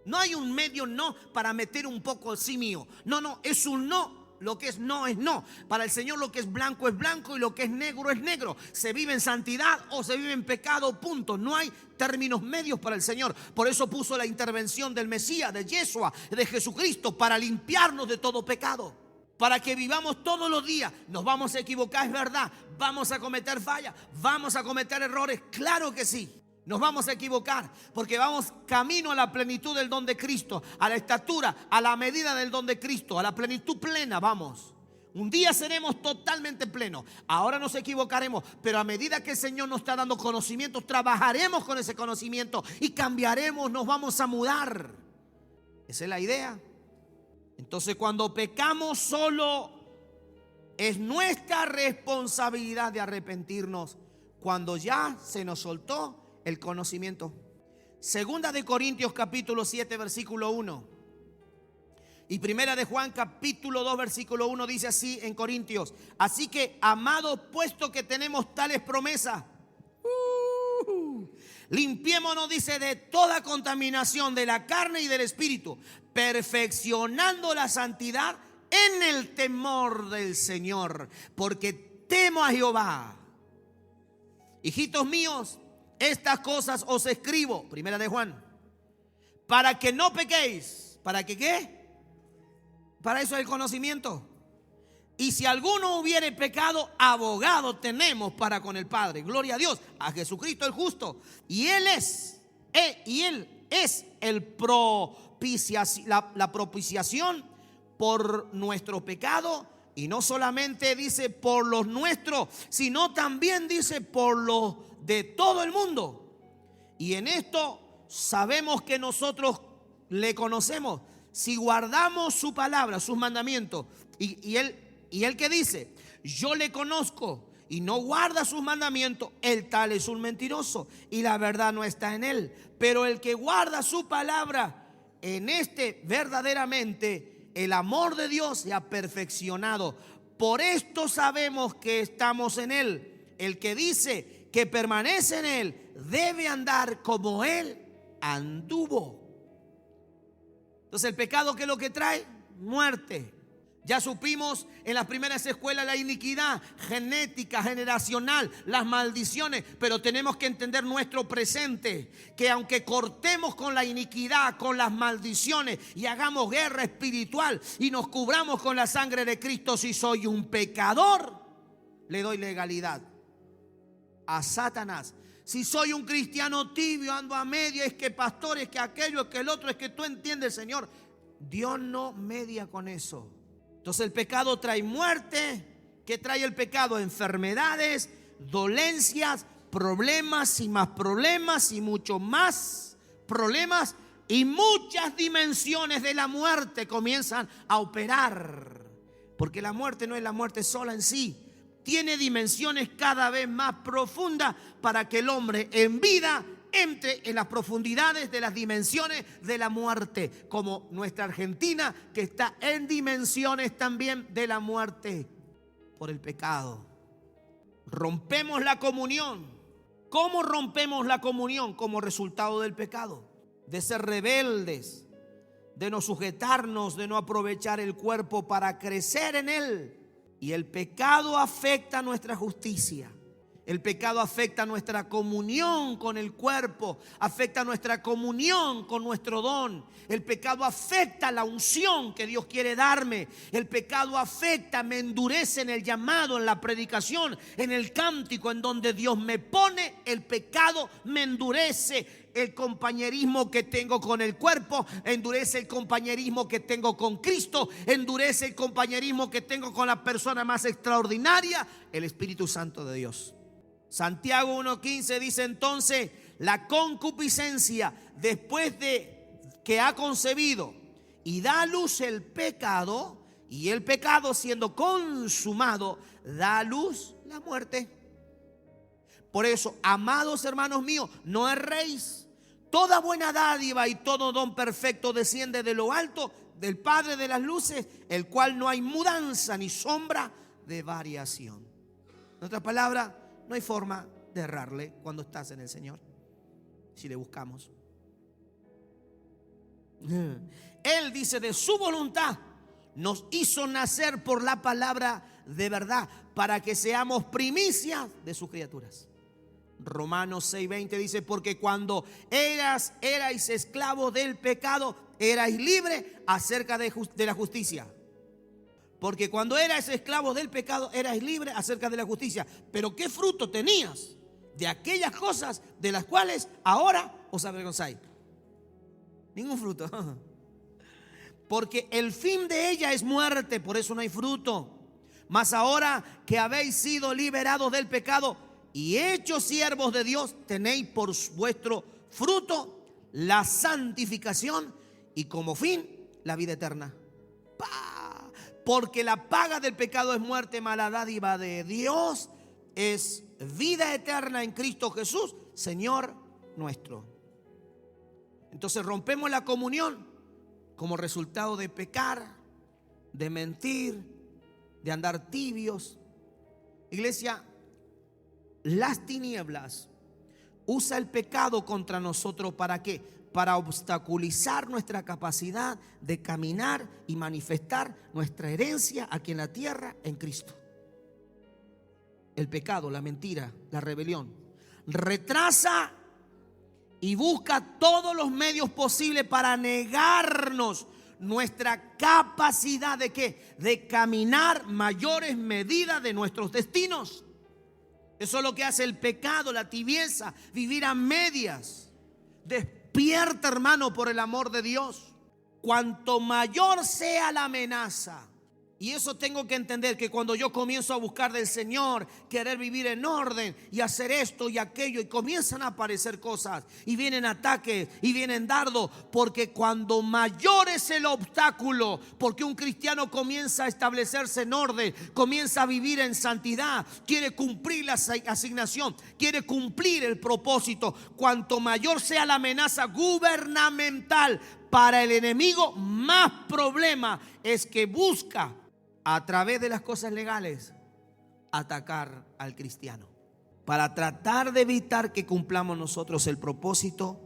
No hay un medio no para meter un poco sí mío. No, es un no. Lo que es no es no. Para el Señor lo que es blanco y lo que es negro. Se vive en santidad o se vive en pecado, punto. No hay términos medios para el Señor. Por eso puso la intervención del Mesías, de Yeshua, de Jesucristo, para limpiarnos de todo pecado. Para que vivamos todos los días. Nos vamos a equivocar, es verdad. Vamos a cometer fallas, vamos a cometer errores, claro que sí. Nos vamos a equivocar porque vamos camino a la plenitud del don de Cristo, a la estatura, a la medida del don de Cristo, a la plenitud plena. Vamos. Un día seremos totalmente plenos. Ahora nos equivocaremos, pero a medida que el Señor nos está dando conocimiento, trabajaremos con ese conocimiento y cambiaremos, nos vamos a mudar. Esa es la idea. Entonces, cuando pecamos, solo es nuestra responsabilidad de arrepentirnos cuando ya se nos soltó el conocimiento. Segunda de Corintios capítulo 7 versículo 1 y primera de Juan capítulo 2 versículo 1 dice así en Corintios: así que, amados, puesto que tenemos tales promesas, limpiémonos, dice, de toda contaminación de la carne y del espíritu, perfeccionando la santidad en el temor del Señor, porque temo a Jehová. Hijitos míos, estas cosas os escribo, primera de Juan, para que no pequéis. ¿Para que qué? Para eso es el conocimiento. Y si alguno hubiere pecado, abogado tenemos para con el Padre. Gloria a Dios, a Jesucristo el justo. Y Él es la propiciación por nuestro pecado. Y no solamente dice por los nuestros, sino también dice por los de todo el mundo. Y en esto sabemos que nosotros le conocemos si guardamos su palabra, sus mandamientos. Y él que dice: yo le conozco, y no guarda sus mandamientos, el tal es un mentiroso y la verdad no está en él. Pero el que guarda su palabra, en este verdaderamente el amor de Dios se ha perfeccionado. Por esto sabemos que estamos en él. El que dice que permanece en él debe andar como él anduvo. Entonces, el pecado, ¿qué es lo que trae? Muerte. Ya supimos en las primeras escuelas la iniquidad genética, generacional, las maldiciones, pero tenemos que entender nuestro presente, que aunque cortemos con la iniquidad, con las maldiciones y hagamos guerra espiritual y nos cubramos con la sangre de Cristo, si soy un pecador, le doy legalidad a Satanás. Si soy un cristiano tibio, ando a media, es que pastor, es que aquello, es que el otro, es que tú entiendes, Señor. Dios no media con eso. Entonces el pecado trae muerte. ¿Qué trae el pecado? Enfermedades, dolencias, problemas y más problemas y mucho más problemas, y muchas dimensiones de la muerte comienzan a operar. Porque la muerte no es la muerte sola en sí. Tiene dimensiones cada vez más profundas para que el hombre en vida entre en las profundidades de las dimensiones de la muerte, como nuestra Argentina, que está en dimensiones también de la muerte por el pecado. Rompemos la comunión. ¿Cómo rompemos la comunión? Como resultado del pecado, de ser rebeldes, de no sujetarnos, de no aprovechar el cuerpo para crecer en él. Y el pecado afecta nuestra justicia. El pecado afecta nuestra comunión con el cuerpo, afecta nuestra comunión con nuestro don. El pecado afecta la unción que Dios quiere darme. El pecado afecta, me endurece en el llamado, en la predicación, en el cántico, en donde Dios me pone. El pecado me endurece el compañerismo que tengo con el cuerpo, endurece el compañerismo que tengo con Cristo, endurece el compañerismo que tengo con la persona más extraordinaria, el Espíritu Santo de Dios. Santiago 1:15 dice entonces: la concupiscencia, después de que ha concebido y da a luz el pecado, y el pecado siendo consumado da a luz la muerte. Por eso, amados hermanos míos, no erréis. Toda buena dádiva y todo don perfecto desciende de lo alto, del Padre de las luces, el cual no hay mudanza ni sombra de variación. En otras palabras, no hay forma de errarle cuando estás en el Señor, si le buscamos. Él dice: de su voluntad nos hizo nacer por la palabra de verdad, para que seamos primicias de sus criaturas. Romanos 6:20 dice: porque cuando erais esclavos del pecado, erais libres acerca de la justicia. Porque cuando erais esclavos del pecado, erais libres acerca de la justicia. Pero ¿qué fruto tenías? de aquellas cosas de las cuales ahora os avergonzáis. Ningún fruto. Porque el fin de ella es muerte, por eso no hay fruto. Mas ahora que habéis sido liberados del pecado y hechos siervos de Dios, tenéis por vuestro fruto la santificación y como fin la vida eterna. ¡Pah! Porque la paga del pecado es muerte, mas la dádiva de Dios es vida eterna en Cristo Jesús, Señor nuestro. Entonces rompemos la comunión como resultado de pecar, de mentir, de andar tibios. Iglesia, las tinieblas usa el pecado contra nosotros. ¿Para qué? Para obstaculizar nuestra capacidad de caminar y manifestar nuestra herencia aquí en la tierra en Cristo. El pecado, la mentira, la rebelión retrasa y busca todos los medios posibles para negarnos nuestra capacidad de ¿qué? De caminar mayores medidas de nuestros destinos. Eso es lo que hace el pecado, la tibieza, vivir a medias. Despierta, hermano, por el amor de Dios. Cuanto mayor sea la amenaza, y eso tengo que entender, que cuando yo comienzo a buscar del Señor, querer vivir en orden y hacer esto y aquello, y comienzan a aparecer cosas, y vienen ataques, y vienen dardos, porque cuando mayor es el obstáculo, porque un cristiano comienza a establecerse en orden, comienza a vivir en santidad, quiere cumplir la asignación, quiere cumplir el propósito, cuanto mayor sea la amenaza gubernamental para el enemigo, más problema es que busca a través de las cosas legales atacar al cristiano, para tratar de evitar que cumplamos nosotros el propósito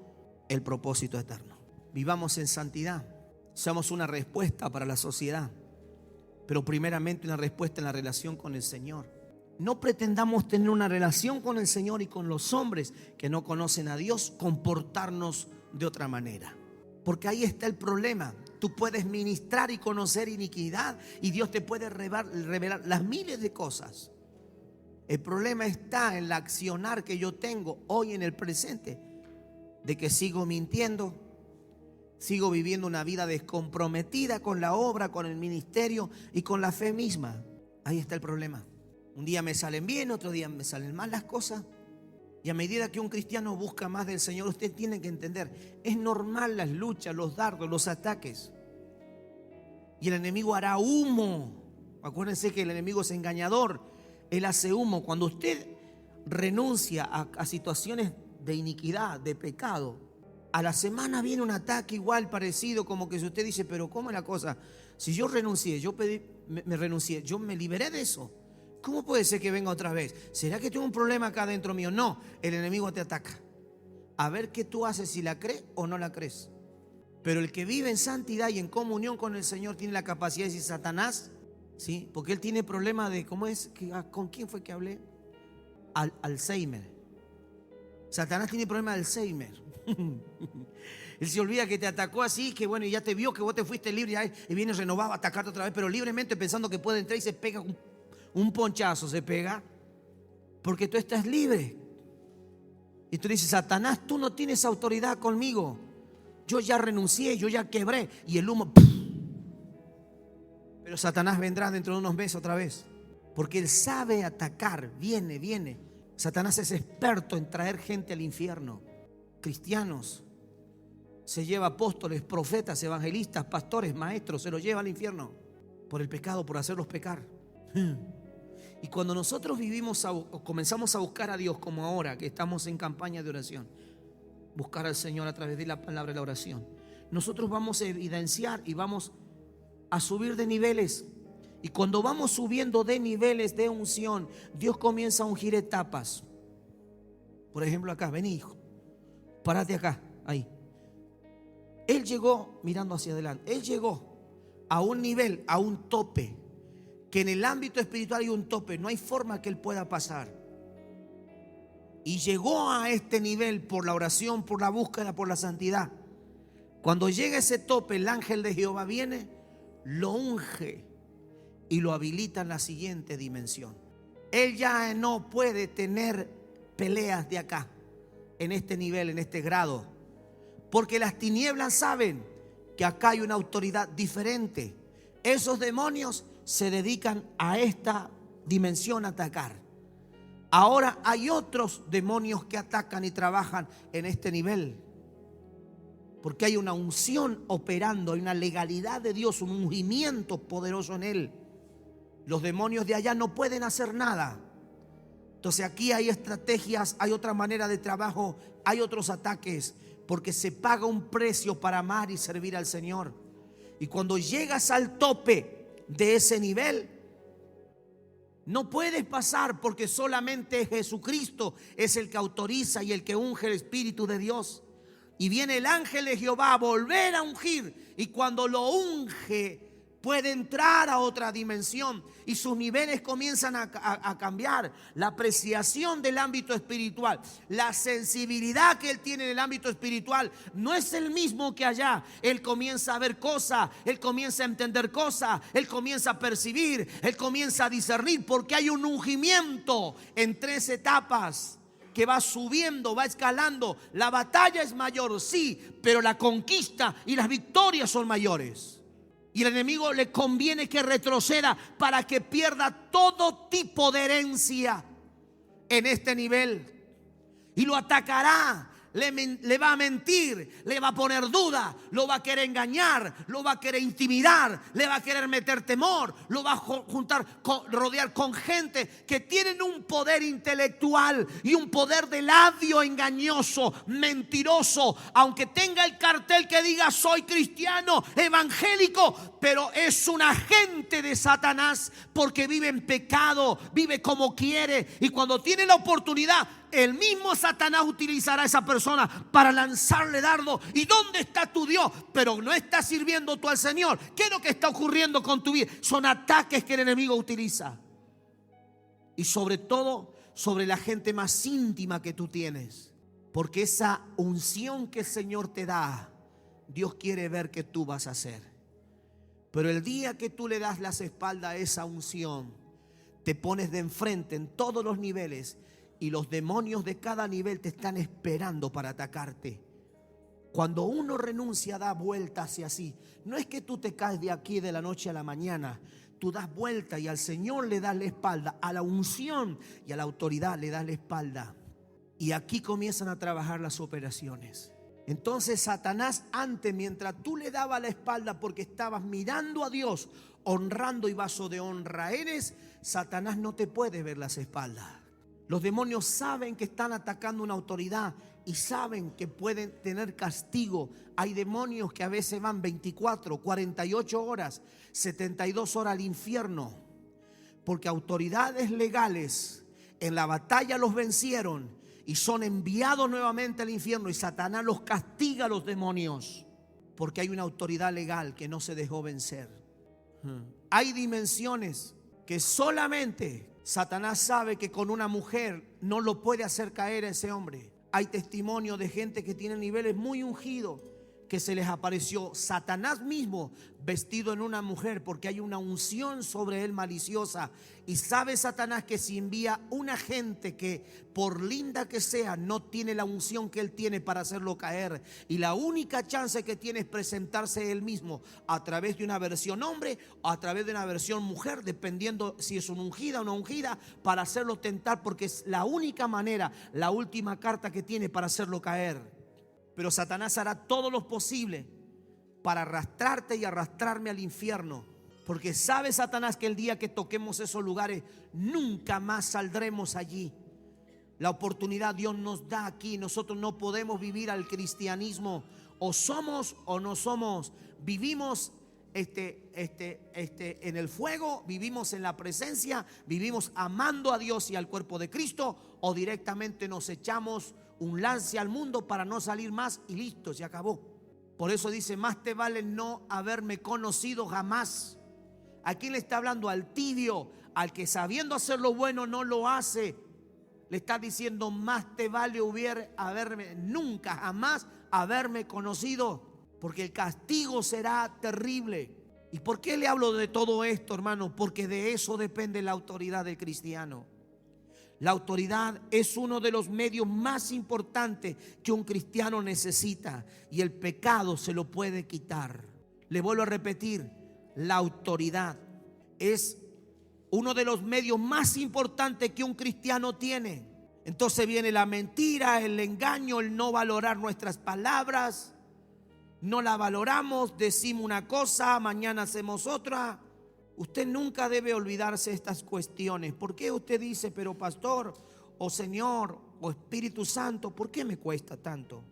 eterno. Vivamos en santidad, seamos una respuesta para la sociedad, pero primeramente una respuesta en la relación con el Señor. No pretendamos tener una relación con el Señor y con los hombres que no conocen a Dios, comportarnos de otra manera, porque ahí está el problema. Tú puedes ministrar y conocer iniquidad y Dios te puede revelar las miles de cosas. El problema está en el accionar que yo tengo hoy en el presente, de que sigo mintiendo, sigo viviendo una vida descomprometida con la obra, con el ministerio y con la fe misma. Ahí está el problema. Un día me salen bien, otro día me salen mal las cosas. Y a medida que un cristiano busca más del Señor, usted tiene que entender, es normal las luchas, los dardos, los ataques. Y el enemigo hará humo. Acuérdense que el enemigo es engañador. Él hace humo. Cuando usted renuncia a situaciones de iniquidad, de pecado, a la semana viene un ataque igual, parecido, como que si usted dice, pero ¿cómo es la cosa? Si yo renuncié, me renuncié, yo me liberé de eso. ¿Cómo puede ser que venga otra vez? ¿Será que tengo un problema acá dentro mío? No, el enemigo te ataca. A ver qué tú haces, si la crees o no la crees. Pero el que vive en santidad y en comunión con el Señor tiene la capacidad de decir, Satanás, ¿sí? Porque él tiene problema de, ¿cómo es? ¿Con quién fue que hablé? Alzheimer. Satanás tiene problema de Alzheimer. Él se olvida que te atacó así, que bueno, y ya te vio que vos te fuiste libre y viene renovado a atacarte otra vez, pero libremente pensando que puede entrar y se pega un ponchazo, se pega, porque tú estás libre. Y tú dices, Satanás, tú no tienes autoridad conmigo. Yo ya renuncié, yo ya quebré. Y el humo, ¡puf! Pero Satanás vendrá dentro de unos meses otra vez, porque él sabe atacar. Viene. Satanás es experto en traer gente al infierno. Cristianos. Se lleva apóstoles, profetas, evangelistas, pastores, maestros. Se los lleva al infierno por el pecado, por hacerlos pecar. Y cuando nosotros comenzamos a buscar a Dios, como ahora que estamos en campaña de oración, buscar al Señor a través de la palabra y la oración, nosotros vamos a evidenciar y vamos a subir de niveles. Y cuando vamos subiendo de niveles de unción, Dios comienza a ungir etapas. Por ejemplo, acá, vení, hijo, párate acá, ahí. Él llegó mirando hacia adelante. Él llegó a un nivel, a un tope, que en el ámbito espiritual hay un tope, no hay forma que él pueda pasar. Y llegó a este nivel por la oración, por la búsqueda, por la santidad. Cuando llega ese tope, el ángel de Jehová viene, lo unge y lo habilita en la siguiente dimensión. Él ya no puede tener peleas de acá, en este nivel, en este grado. Porque las tinieblas saben que acá hay una autoridad diferente. Esos demonios se dedican a esta dimensión a atacar. Ahora hay otros demonios que atacan y trabajan en este nivel. Porque hay una unción operando, hay una legalidad de Dios, un ungimiento poderoso en Él. Los demonios de allá no pueden hacer nada. Entonces aquí hay estrategias, hay otra manera de trabajo, hay otros ataques, porque se paga un precio para amar y servir al Señor. Y cuando llegas al tope de ese nivel, no puedes pasar, porque solamente Jesucristo es el que autoriza y el que unge el Espíritu de Dios. Y viene el ángel de Jehová a volver a ungir, y cuando lo unge puede entrar a otra dimensión y sus niveles comienzan a cambiar. La apreciación del ámbito espiritual, la sensibilidad que él tiene en el ámbito espiritual no es el mismo que allá. Él comienza a ver cosas, él comienza a entender cosas, él comienza a percibir, él comienza a discernir, porque hay un ungimiento en 3 etapas que va subiendo, va escalando. La batalla es mayor, sí, pero la conquista y las victorias son mayores. Y el enemigo le conviene que retroceda para que pierda todo tipo de herencia en este nivel. Y lo atacará, le va a mentir, le va a poner duda, lo va a querer engañar, lo va a querer intimidar, le va a querer meter temor, lo va a rodear con gente que tienen un poder intelectual y un poder de labio engañoso, mentiroso, aunque tenga el cartel que diga soy cristiano, evangélico, pero es un agente de Satanás, porque vive en pecado, vive como quiere, y cuando tiene la oportunidad, el mismo Satanás utilizará a esa persona para lanzarle dardo. ¿Y dónde está tu Dios? Pero no estás sirviendo tú al Señor. ¿Qué es lo que está ocurriendo con tu vida? Son ataques que el enemigo utiliza. Y sobre todo sobre la gente más íntima que tú tienes. Porque esa unción que el Señor te da, Dios quiere ver que tú vas a hacer. Pero el día que tú le das las espaldas a esa unción, te pones de enfrente en todos los niveles, y los demonios de cada nivel te están esperando para atacarte. Cuando uno renuncia, da vuelta hacia sí. No es que tú te caes de aquí de la noche a la mañana. Tú das vuelta y al Señor le das la espalda, a la unción y a la autoridad le das la espalda. Y aquí comienzan a trabajar las operaciones. Entonces Satanás antes, mientras tú le dabas la espalda porque estabas mirando a Dios, honrando y vaso de honra eres, Satanás no te puede ver las espaldas. Los demonios saben que están atacando una autoridad y saben que pueden tener castigo. Hay demonios que a veces van 24, 48 horas, 72 horas al infierno, porque autoridades legales en la batalla los vencieron y son enviados nuevamente al infierno, y Satanás los castiga a los demonios porque hay una autoridad legal que no se dejó vencer. Hay dimensiones que solamente Satanás sabe que con una mujer no lo puede hacer caer a ese hombre. Hay testimonio de gente que tiene niveles muy ungidos, que se les apareció Satanás mismo vestido en una mujer, porque hay una unción sobre él maliciosa. Y sabe Satanás que si envía una gente que, por linda que sea, no tiene la unción que él tiene para hacerlo caer, y la única chance que tiene es presentarse él mismo a través de una versión hombre o a través de una versión mujer, dependiendo si es una ungida o no ungida, para hacerlo tentar, porque es la única manera, la última carta que tiene para hacerlo caer. Pero Satanás hará todo lo posible para arrastrarte y arrastrarme al infierno, porque sabe Satanás que el día que toquemos esos lugares nunca más saldremos allí. La oportunidad Dios nos da aquí. Nosotros no podemos vivir al cristianismo, o somos o no somos. Vivimos en el fuego, vivimos en la presencia, vivimos amando a Dios y al cuerpo de Cristo, o directamente nos echamos un lance al mundo para no salir más y listo, se acabó. Por eso dice, más te vale no haberme conocido jamás. ¿A quién le está hablando? Al tibio, al que sabiendo hacer lo bueno no lo hace. Le está diciendo, más te vale nunca jamás haberme conocido, porque el castigo será terrible. ¿Y por qué le hablo de todo esto, hermano? Porque de eso depende la autoridad del cristiano. La autoridad es uno de los medios más importantes que un cristiano necesita, y el pecado se lo puede quitar. Le vuelvo a repetir, la autoridad es uno de los medios más importantes que un cristiano tiene. Entonces viene la mentira, el engaño, el no valorar nuestras palabras. No la valoramos, decimos una cosa, mañana hacemos otra. Usted nunca debe olvidarse de estas cuestiones. ¿Por qué usted dice, pero pastor, o Señor, o Espíritu Santo, ¿por qué me cuesta tanto?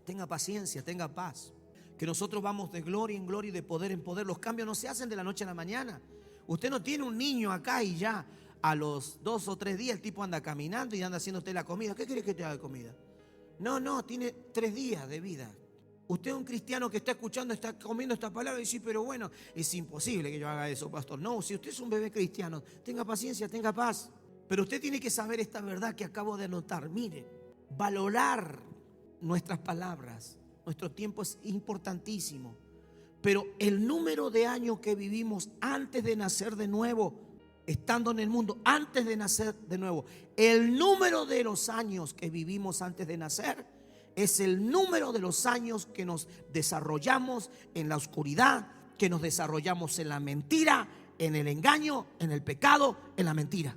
Tenga paciencia, tenga paz. Que nosotros vamos de gloria en gloria y de poder en poder. Los cambios no se hacen de la noche a la mañana. Usted no tiene un niño acá y ya a los 2 o 3 días el tipo anda caminando y anda haciendo usted la comida. ¿Qué quiere que te haga de comida? No, tiene 3 días de vida. Usted es un cristiano que está escuchando, está comiendo esta palabra y dice, pero bueno, es imposible que yo haga eso, pastor. No, si usted es un bebé cristiano, tenga paciencia, tenga paz. Pero usted tiene que saber esta verdad que acabo de anotar. Mire, valorar nuestras palabras, nuestro tiempo es importantísimo. Pero el número de años que vivimos antes de nacer de nuevo, estando en el mundo, antes de nacer de nuevo, el número de los años que vivimos antes de nacer es el número de los años que nos desarrollamos en la oscuridad, que nos desarrollamos en la mentira, en el engaño, en el pecado, en la mentira.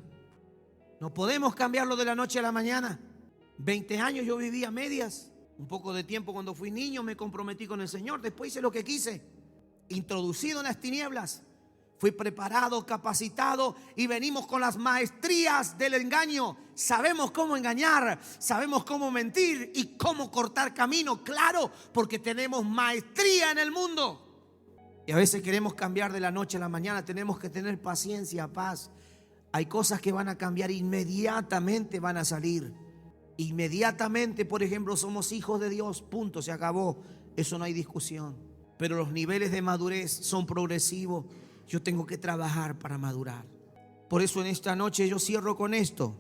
No podemos cambiarlo de la noche a la mañana. 20 años yo viví a medias. Un poco de tiempo cuando fui niño me comprometí con el Señor. Después hice lo que quise. Introducido en las tinieblas. Fui preparado, capacitado y venimos con las maestrías del engaño. Sabemos cómo engañar, sabemos cómo mentir y cómo cortar camino. Claro, porque tenemos maestría en el mundo. Y a veces queremos cambiar de la noche a la mañana. Tenemos que tener paciencia, paz. Hay cosas que van a cambiar inmediatamente, van a salir. Inmediatamente, por ejemplo, somos hijos de Dios, punto, se acabó. Eso no hay discusión. Pero los niveles de madurez son progresivos. Yo tengo que trabajar para madurar. Por eso en esta noche yo cierro con esto.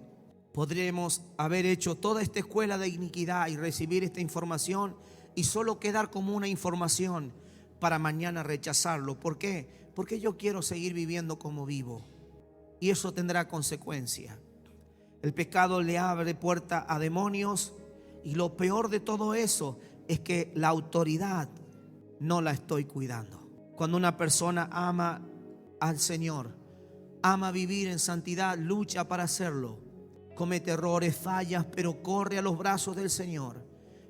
Podríamos haber hecho toda esta escuela de iniquidad y recibir esta información y solo quedar como una información para mañana rechazarlo. ¿Por qué? Porque yo quiero seguir viviendo como vivo. Y eso tendrá consecuencia. El pecado le abre puerta a demonios y lo peor de todo eso es que la autoridad no la estoy cuidando. Cuando una persona ama al Señor, ama vivir en santidad, lucha para hacerlo, comete errores, fallas, pero corre a los brazos del Señor.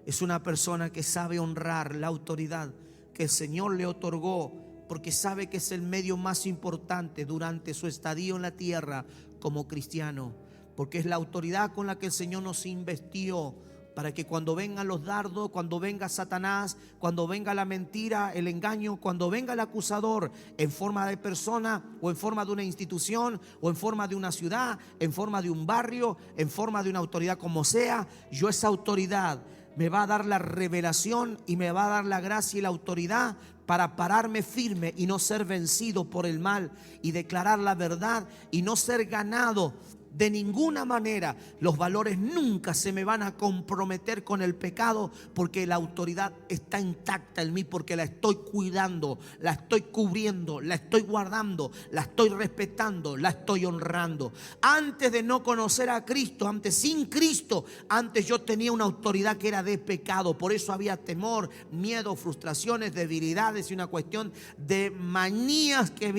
Es una persona que sabe honrar la autoridad que el Señor le otorgó, porque sabe que es el medio más importante durante su estadio en la tierra como cristiano, porque es la autoridad con la que el Señor nos investió para que cuando vengan los dardos, cuando venga Satanás, cuando venga la mentira, el engaño, cuando venga el acusador en forma de persona o en forma de una institución o en forma de una ciudad, en forma de un barrio, en forma de una autoridad como sea, yo esa autoridad me va a dar la revelación y me va a dar la gracia y la autoridad para pararme firme y no ser vencido por el mal y declarar la verdad y no ser ganado. De ninguna manera los valores nunca se me van a comprometer con el pecado, porque la autoridad está intacta en mí, porque la estoy cuidando, la estoy cubriendo, la estoy guardando, la estoy respetando, la estoy honrando. Antes de no conocer a Cristo, antes sin Cristo, antes yo tenía una autoridad que era de pecado. Por eso había temor, miedo, frustraciones, debilidades y una cuestión de manías que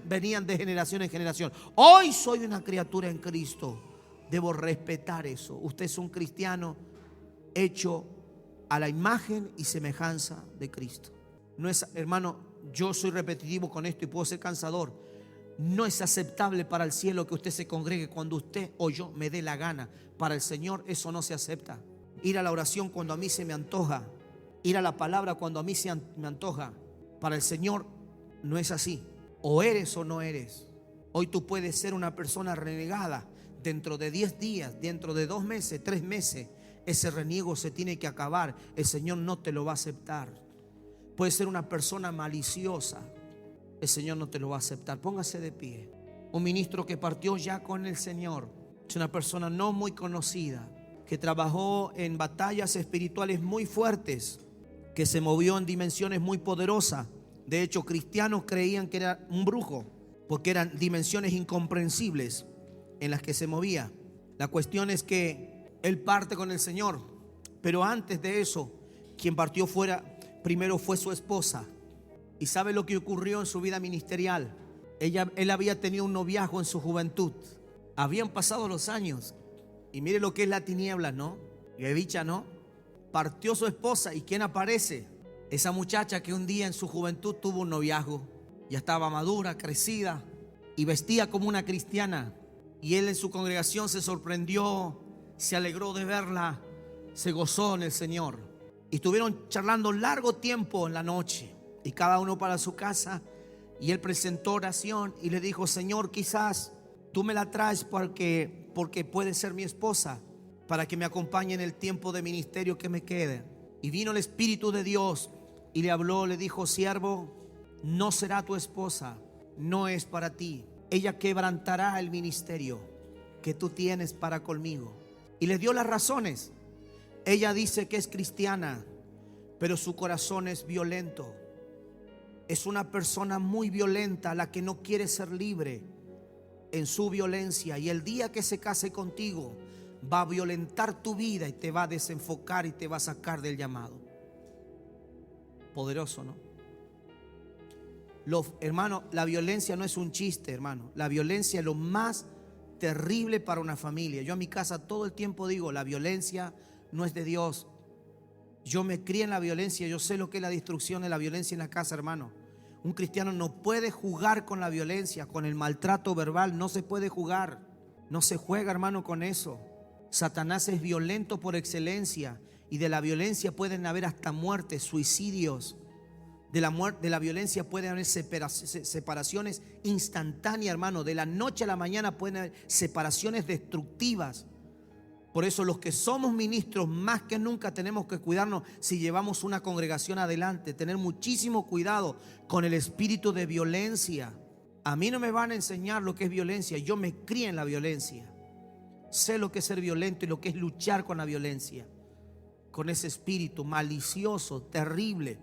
venían de generación en generación. Hoy soy una criatura en Cristo. Debo respetar eso. Usted es un cristiano hecho a la imagen y semejanza de Cristo. No es, hermano, yo soy repetitivo con esto y puedo ser cansador. No es aceptable para el cielo que usted se congregue cuando usted o yo me dé la gana. Para el Señor eso no se acepta. Ir a la oración cuando a mí se me antoja. Ir a la palabra cuando a mí se me antoja. Para el Señor no es así. O eres o no eres. Hoy tú puedes ser una persona renegada. Dentro de 10 días, dentro de 2 meses, 3 meses, ese reniego se tiene que acabar. El Señor no te lo va a aceptar. Puedes ser una persona maliciosa. El Señor no te lo va a aceptar. Póngase de pie. Un ministro que partió ya con el Señor. Es una persona no muy conocida, que trabajó en batallas espirituales muy fuertes, que se movió en dimensiones muy poderosas. De hecho, cristianos creían que era un brujo, porque eran dimensiones incomprensibles en las que se movía. La cuestión es que él parte con el Señor, pero antes de eso, quien partió primero fue su esposa. ¿Y sabe lo que ocurrió en su vida ministerial? Él había tenido un noviazgo en su juventud. Habían pasado los años. Y mire lo que es la tiniebla, ¿no? Qué dicha, ¿no? Partió su esposa. ¿Y quién aparece? Esa muchacha que un día en su juventud tuvo un noviazgo. Ya estaba madura, crecida y vestía como una cristiana. Y él en su congregación se sorprendió, se alegró de verla, se gozó en el Señor. Y estuvieron charlando largo tiempo en la noche. Y cada uno para su casa. Y él presentó oración y le dijo: Señor, quizás tú me la traes porque puede ser mi esposa, para que me acompañe en el tiempo de ministerio que me quede. Y vino el Espíritu de Dios y le habló, le dijo: siervo, no será tu esposa, no es para ti. Ella quebrantará el ministerio que tú tienes para conmigo. Y le dio las razones. Ella dice que es cristiana, pero su corazón es violento. Es una persona muy violenta, la que no quiere ser libre en su violencia. Y el día que se case contigo, va a violentar tu vida y te va a desenfocar y te va a sacar del llamado. Poderoso, ¿no? Hermano, la violencia no es un chiste, hermano. La violencia es lo más terrible para una familia. Yo en mi casa todo el tiempo digo: la violencia no es de Dios. Yo me crié en la violencia, yo sé lo que es la destrucción de la violencia en la casa, hermano. Un cristiano no puede jugar con la violencia, con el maltrato verbal, no se puede jugar. No se juega, hermano, con eso. Satanás es violento por excelencia, y de la violencia pueden haber hasta muertes, suicidios. De la violencia pueden haber separaciones instantáneas, hermano. De la noche a la mañana pueden haber separaciones destructivas. Por eso los que somos ministros más que nunca tenemos que cuidarnos si llevamos una congregación adelante. Tener muchísimo cuidado con el espíritu de violencia. A mí no me van a enseñar lo que es violencia. Yo me crié en la violencia. Sé lo que es ser violento y lo que es luchar con la violencia. Con ese espíritu malicioso, terrible.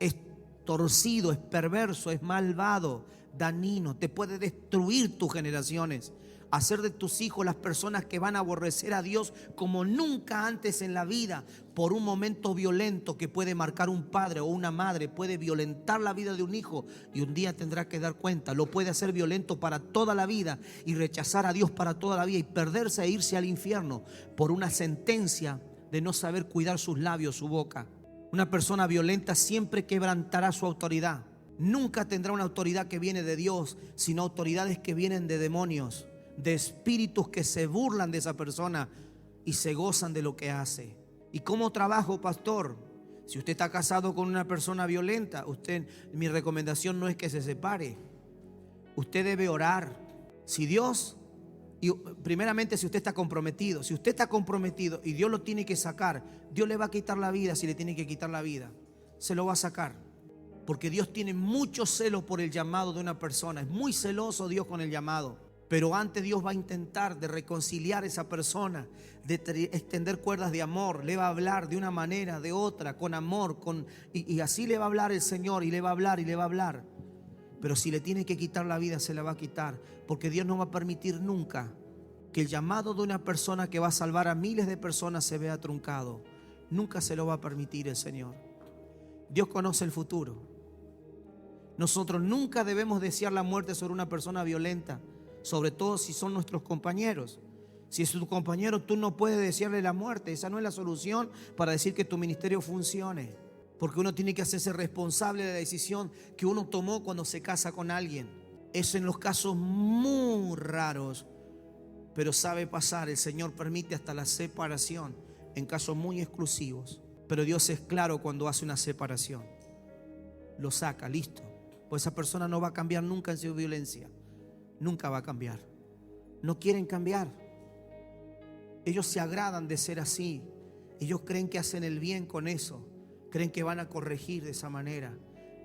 Es torcido, es perverso, es malvado, dañino. Te puede destruir tus generaciones. Hacer de tus hijos las personas que van a aborrecer a Dios como nunca antes en la vida, por un momento violento que puede marcar un padre o una madre. Puede violentar la vida de un hijo y un día tendrá que dar cuenta. Lo puede hacer violento para toda la vida y rechazar a Dios para toda la vida y perderse e irse al infierno por una sentencia de no saber cuidar sus labios, su boca. Una persona violenta siempre quebrantará su autoridad. Nunca tendrá una autoridad que viene de Dios, sino autoridades que vienen de demonios, de espíritus que se burlan de esa persona y se gozan de lo que hace. ¿Y cómo trabajo, pastor? Si usted está casado con una persona violenta, mi recomendación no es que se separe. Usted debe orar. Primeramente, si usted está comprometido. Si usted está comprometido y Dios lo tiene que sacar, Dios le va a quitar la vida. Si le tiene que quitar la vida, se lo va a sacar. Porque Dios tiene mucho celo por el llamado de una persona. Es muy celoso Dios con el llamado. Pero antes Dios va a intentar de reconciliar a esa persona, de extender cuerdas de amor. Le va a hablar de una manera, de otra, con amor, y así le va a hablar el Señor, y le va a hablar, y le va a hablar. Pero si le tiene que quitar la vida, se la va a quitar. Porque Dios no va a permitir nunca que el llamado de una persona que va a salvar a miles de personas se vea truncado. Nunca se lo va a permitir el Señor. Dios conoce el futuro. Nosotros nunca debemos desear la muerte sobre una persona violenta, sobre todo si son nuestros compañeros. Si es tu compañero, tú no puedes desearle la muerte. Esa no es la solución para decir que tu ministerio funcione. Porque uno tiene que hacerse responsable de la decisión que uno tomó cuando se casa con alguien. Eso en los casos muy raros, pero sabe pasar. El Señor permite hasta la separación en casos muy exclusivos. Pero Dios es claro cuando hace una separación. Lo saca, listo. Pues esa persona no va a cambiar nunca en su violencia. Nunca va a cambiar. No quieren cambiar. Ellos se agradan de ser así. Ellos creen que hacen el bien con eso. Creen que van a corregir de esa manera.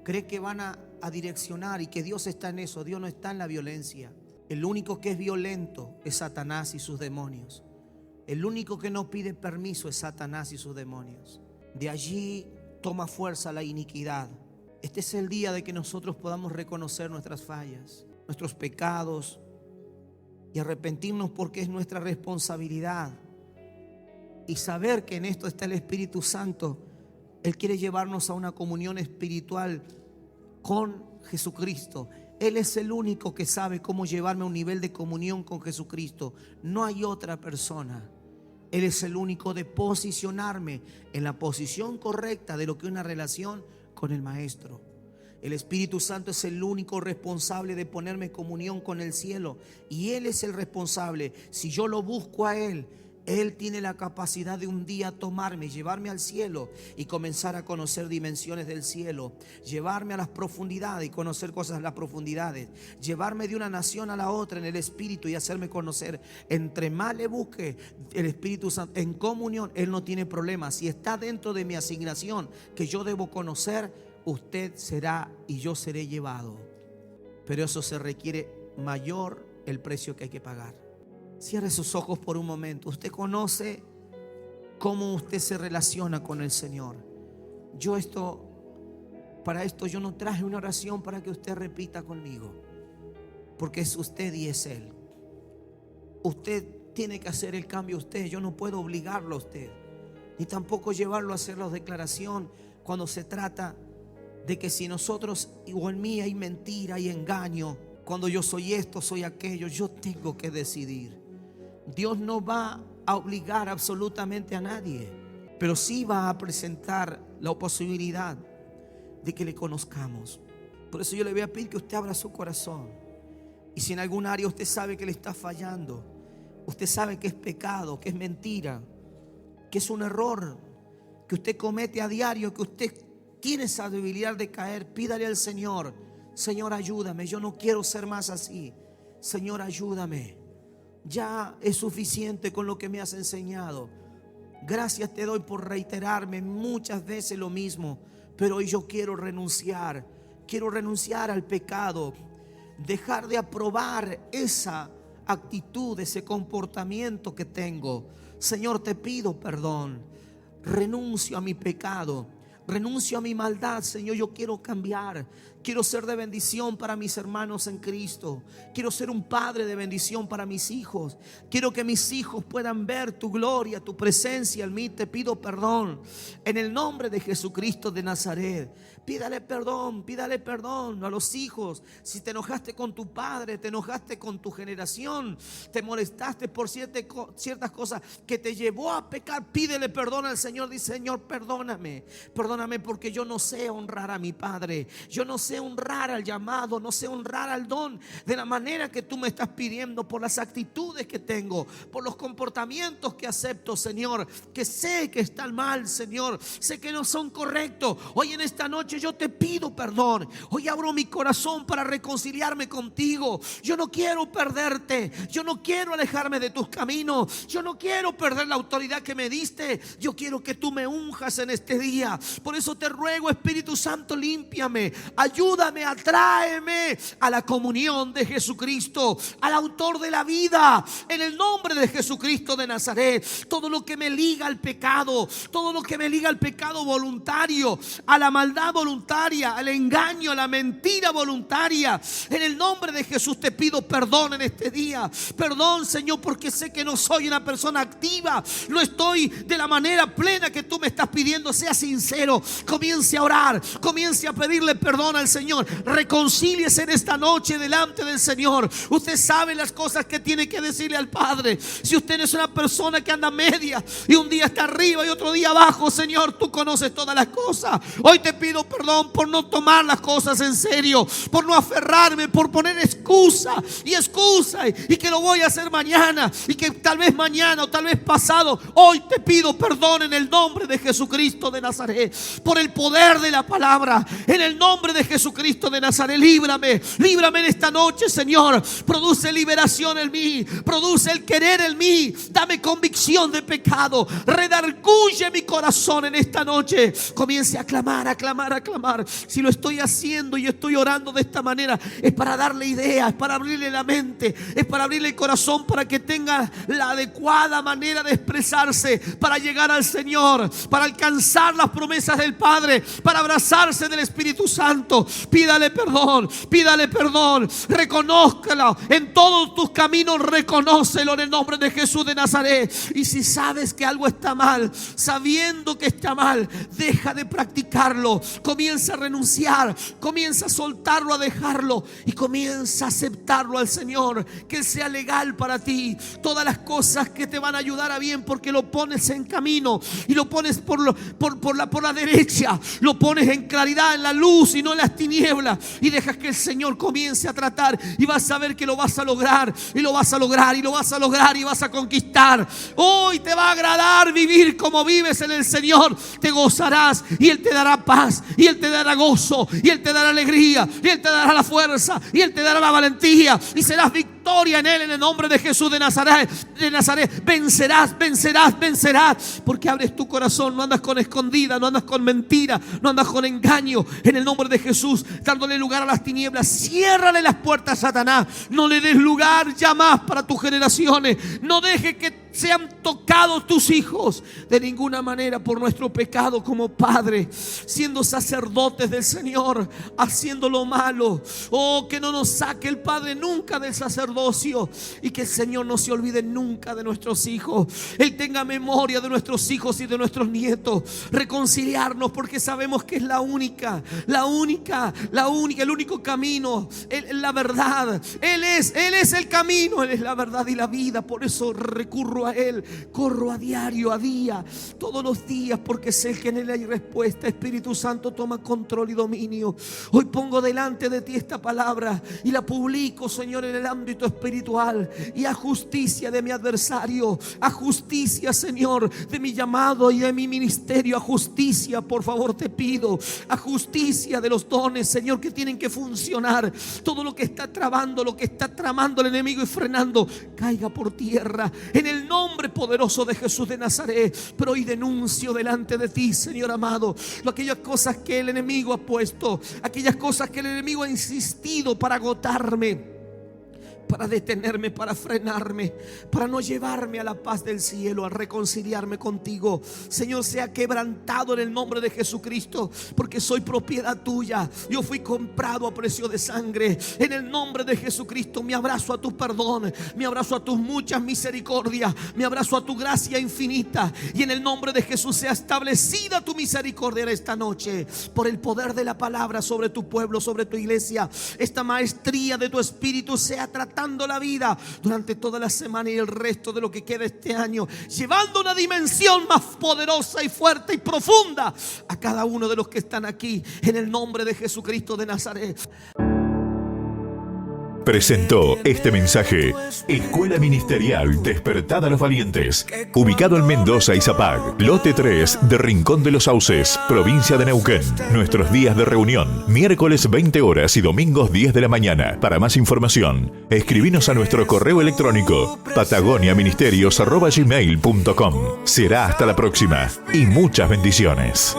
Creen que van a direccionar y que Dios está en eso. Dios no está en la violencia. El único que es violento es Satanás y sus demonios. El único que no pide permiso es Satanás y sus demonios. De allí toma fuerza la iniquidad. Este es el día de que nosotros podamos reconocer nuestras fallas, nuestros pecados, y arrepentirnos, porque es nuestra responsabilidad. Y saber que en esto está el Espíritu Santo. Él quiere llevarnos a una comunión espiritual con Jesucristo. Él es el único que sabe cómo llevarme a un nivel de comunión con Jesucristo. No hay otra persona. Él es el único de posicionarme en la posición correcta de lo que es una relación con el Maestro. El Espíritu Santo es el único responsable de ponerme en comunión con el cielo. Y Él es el responsable. Si yo lo busco a Él, Él tiene la capacidad de un día tomarme, llevarme al cielo y comenzar a conocer dimensiones del cielo. Llevarme a las profundidades y conocer cosas en las profundidades. Llevarme de una nación a la otra en el Espíritu y hacerme conocer. Entre más le busque el Espíritu Santo en comunión, Él no tiene problema. Si está dentro de mi asignación que yo debo conocer, usted será y yo seré llevado. Pero eso se requiere mayor el precio que hay que pagar. Cierre sus ojos por un momento. Usted conoce cómo usted se relaciona con el Señor. Para esto yo no traje una oración para que usted repita conmigo, porque es usted y es Él. Usted tiene que hacer el cambio usted. Yo no puedo obligarlo a usted, ni tampoco llevarlo a hacer la declaración cuando se trata de que si nosotros o en mí hay mentira y engaño, cuando yo soy esto, soy aquello. Yo tengo que decidir. Dios no va a obligar absolutamente a nadie, pero sí va a presentar la posibilidad de que le conozcamos. Por eso yo le voy a pedir que usted abra su corazón. Y si en algún área usted sabe que le está fallando, usted sabe que es pecado, que es mentira, que es un error que usted comete a diario, que usted tiene esa debilidad de caer, pídale al Señor: Señor, ayúdame, yo no quiero ser más así. Señor, ayúdame. Ya es suficiente con lo que me has enseñado. Gracias te doy por reiterarme muchas veces lo mismo, pero hoy yo quiero renunciar. Quiero renunciar al pecado, dejar de aprobar esa actitud, ese comportamiento que tengo. Señor, te pido perdón. Renuncio a mi pecado, renuncio a mi maldad. Señor, yo quiero cambiar. Quiero ser de bendición para mis hermanos en Cristo. Quiero ser un padre de bendición para mis hijos. Quiero que mis hijos puedan ver tu gloria, tu presencia en mí. Te pido perdón en el nombre de Jesucristo de Nazaret. Pídale perdón a los hijos. Si te enojaste con tu padre, te enojaste con tu generación, te molestaste por ciertas cosas que te llevó a pecar, pídele perdón al Señor. Dice: Señor, perdóname porque yo no sé honrar a mi padre. Yo no sé honrar al llamado, no sé honrar al don de la manera que tú me estás pidiendo, por las actitudes que tengo, por los comportamientos que acepto, Señor, que sé que están mal, Señor, sé que no son correctos. Hoy en esta noche yo te pido perdón. Hoy abro mi corazón para reconciliarme contigo. Yo no quiero perderte, yo no quiero alejarme de tus caminos, yo no quiero perder la autoridad que me diste. Yo quiero que tú me unjas en este día. Por eso te ruego, Espíritu Santo, límpiame, ayúdame, atráeme a la comunión de Jesucristo, al autor de la vida, en el nombre de Jesucristo de Nazaret. Todo lo que me liga al pecado, todo lo que me liga al pecado voluntario, a la maldad voluntaria, al engaño, a la mentira voluntaria, en el nombre de Jesús te pido perdón en este día. Perdón, Señor, porque sé que no soy una persona activa, no estoy de la manera plena que tú me estás pidiendo. Sea sincero, comience a orar, comience a pedirle perdón al Señor. Reconcíliese en esta noche delante del Señor. Usted sabe las cosas que tiene que decirle al Padre. Si usted no es una persona que anda media y un día está arriba y otro día abajo, Señor, tú conoces todas las cosas. Hoy te pido perdón por no tomar las cosas en serio, por no aferrarme, por poner excusa y que lo voy a hacer mañana, y que tal vez mañana o tal vez pasado. Hoy te pido perdón en el nombre de Jesucristo de Nazaret, por el poder de la palabra, en el nombre de Jesucristo de Nazaret. Líbrame en esta noche, Señor. Produce liberación en mí, produce el querer en mí, dame convicción de pecado, redarguye mi corazón en esta noche. Comience a clamar, a clamar, a clamar. Si lo estoy haciendo y estoy orando de esta manera, es para darle ideas, es para abrirle la mente, es para abrirle el corazón, para que tenga la adecuada manera de expresarse, para llegar al Señor, para alcanzar las promesas del Padre, para abrazarse del Espíritu Santo. pídale perdón, pídale perdón. Reconózcalo en todos tus caminos, reconócelo en el nombre de Jesús de Nazaret. Y si sabes que algo está mal, sabiendo que está mal, deja de practicarlo, comienza a renunciar, comienza a soltarlo, a dejarlo y comienza a aceptarlo al Señor, que Él sea legal para ti. Todas las cosas que te van a ayudar a bien, porque lo pones en camino y lo pones por la derecha, lo pones en claridad, en la luz y no en las tinieblas, y dejas que el Señor comience a tratar, y vas a ver que lo vas a lograr, y lo vas a lograr, y lo vas a lograr, y vas a conquistar. Hoy te va a agradar vivir como vives en el Señor. Te gozarás y Él te dará paz, y Él te dará gozo, y Él te dará alegría, y Él te dará la fuerza, y Él te dará la valentía, y serás victoria en Él, en el nombre de Jesús de Nazaret. Vencerás, vencerás, vencerás, porque abres tu corazón. No andas con escondida, no andas con mentira, no andas con engaño, en el nombre de Jesús, dándole lugar a las tinieblas. Ciérrale las puertas a Satanás, no le des lugar ya más para tus generaciones. No dejes que sean tocados tus hijos de ninguna manera por nuestro pecado como padre, siendo sacerdotes del Señor, haciendo lo malo. Oh, que no nos saque el Padre nunca del sacerdocio, y que el Señor no se olvide nunca de nuestros hijos. Él tenga memoria de nuestros hijos y de nuestros nietos. Reconciliarnos, porque sabemos que es el único camino, la verdad. Él es el camino, Él es la verdad y la vida. Por eso recurro a Él, corro a diario, a día, todos los días, porque sé que en Él hay respuesta. Espíritu Santo, toma control y dominio. Hoy pongo delante de ti esta palabra y la publico, Señor, en el ámbito espiritual, y a justicia de mi adversario, a justicia, Señor, de mi llamado y de mi ministerio, a justicia, por favor te pido, a justicia de los dones, Señor, que tienen que funcionar. Todo lo que está trabando, lo que está tramando el enemigo y frenando, caiga por tierra en el nombre poderoso de Jesús de Nazaret. Pero hoy denuncio delante de ti, Señor amado, aquellas cosas que el enemigo ha puesto, aquellas cosas que el enemigo ha insistido para agotarme, para detenerme, para frenarme, para no llevarme a la paz del cielo, a reconciliarme contigo. Señor, sea quebrantado en el nombre de Jesucristo, porque soy propiedad tuya. Yo fui comprado a precio de sangre. En el nombre de Jesucristo me abrazo a tu perdón, me abrazo a tus muchas misericordias, me abrazo a tu gracia infinita, y en el nombre de Jesús sea establecida tu misericordia en esta noche, por el poder de la palabra sobre tu pueblo, sobre tu iglesia. Esta maestría de tu Espíritu sea tratada la vida durante toda la semana y el resto de lo que queda este año, llevando una dimensión más poderosa y fuerte y profunda a cada uno de los que están aquí, en el nombre de Jesucristo de Nazaret. Presentó este mensaje Escuela Ministerial Despertada a los Valientes, ubicado en Mendoza y Zapag, lote 3 de Rincón de los Sauces, provincia de Neuquén. Nuestros días de reunión, miércoles 20 horas y domingos 10 de la mañana. Para más información, escribinos a nuestro correo electrónico patagoniaministerios@gmail.com. Será hasta la próxima y muchas bendiciones.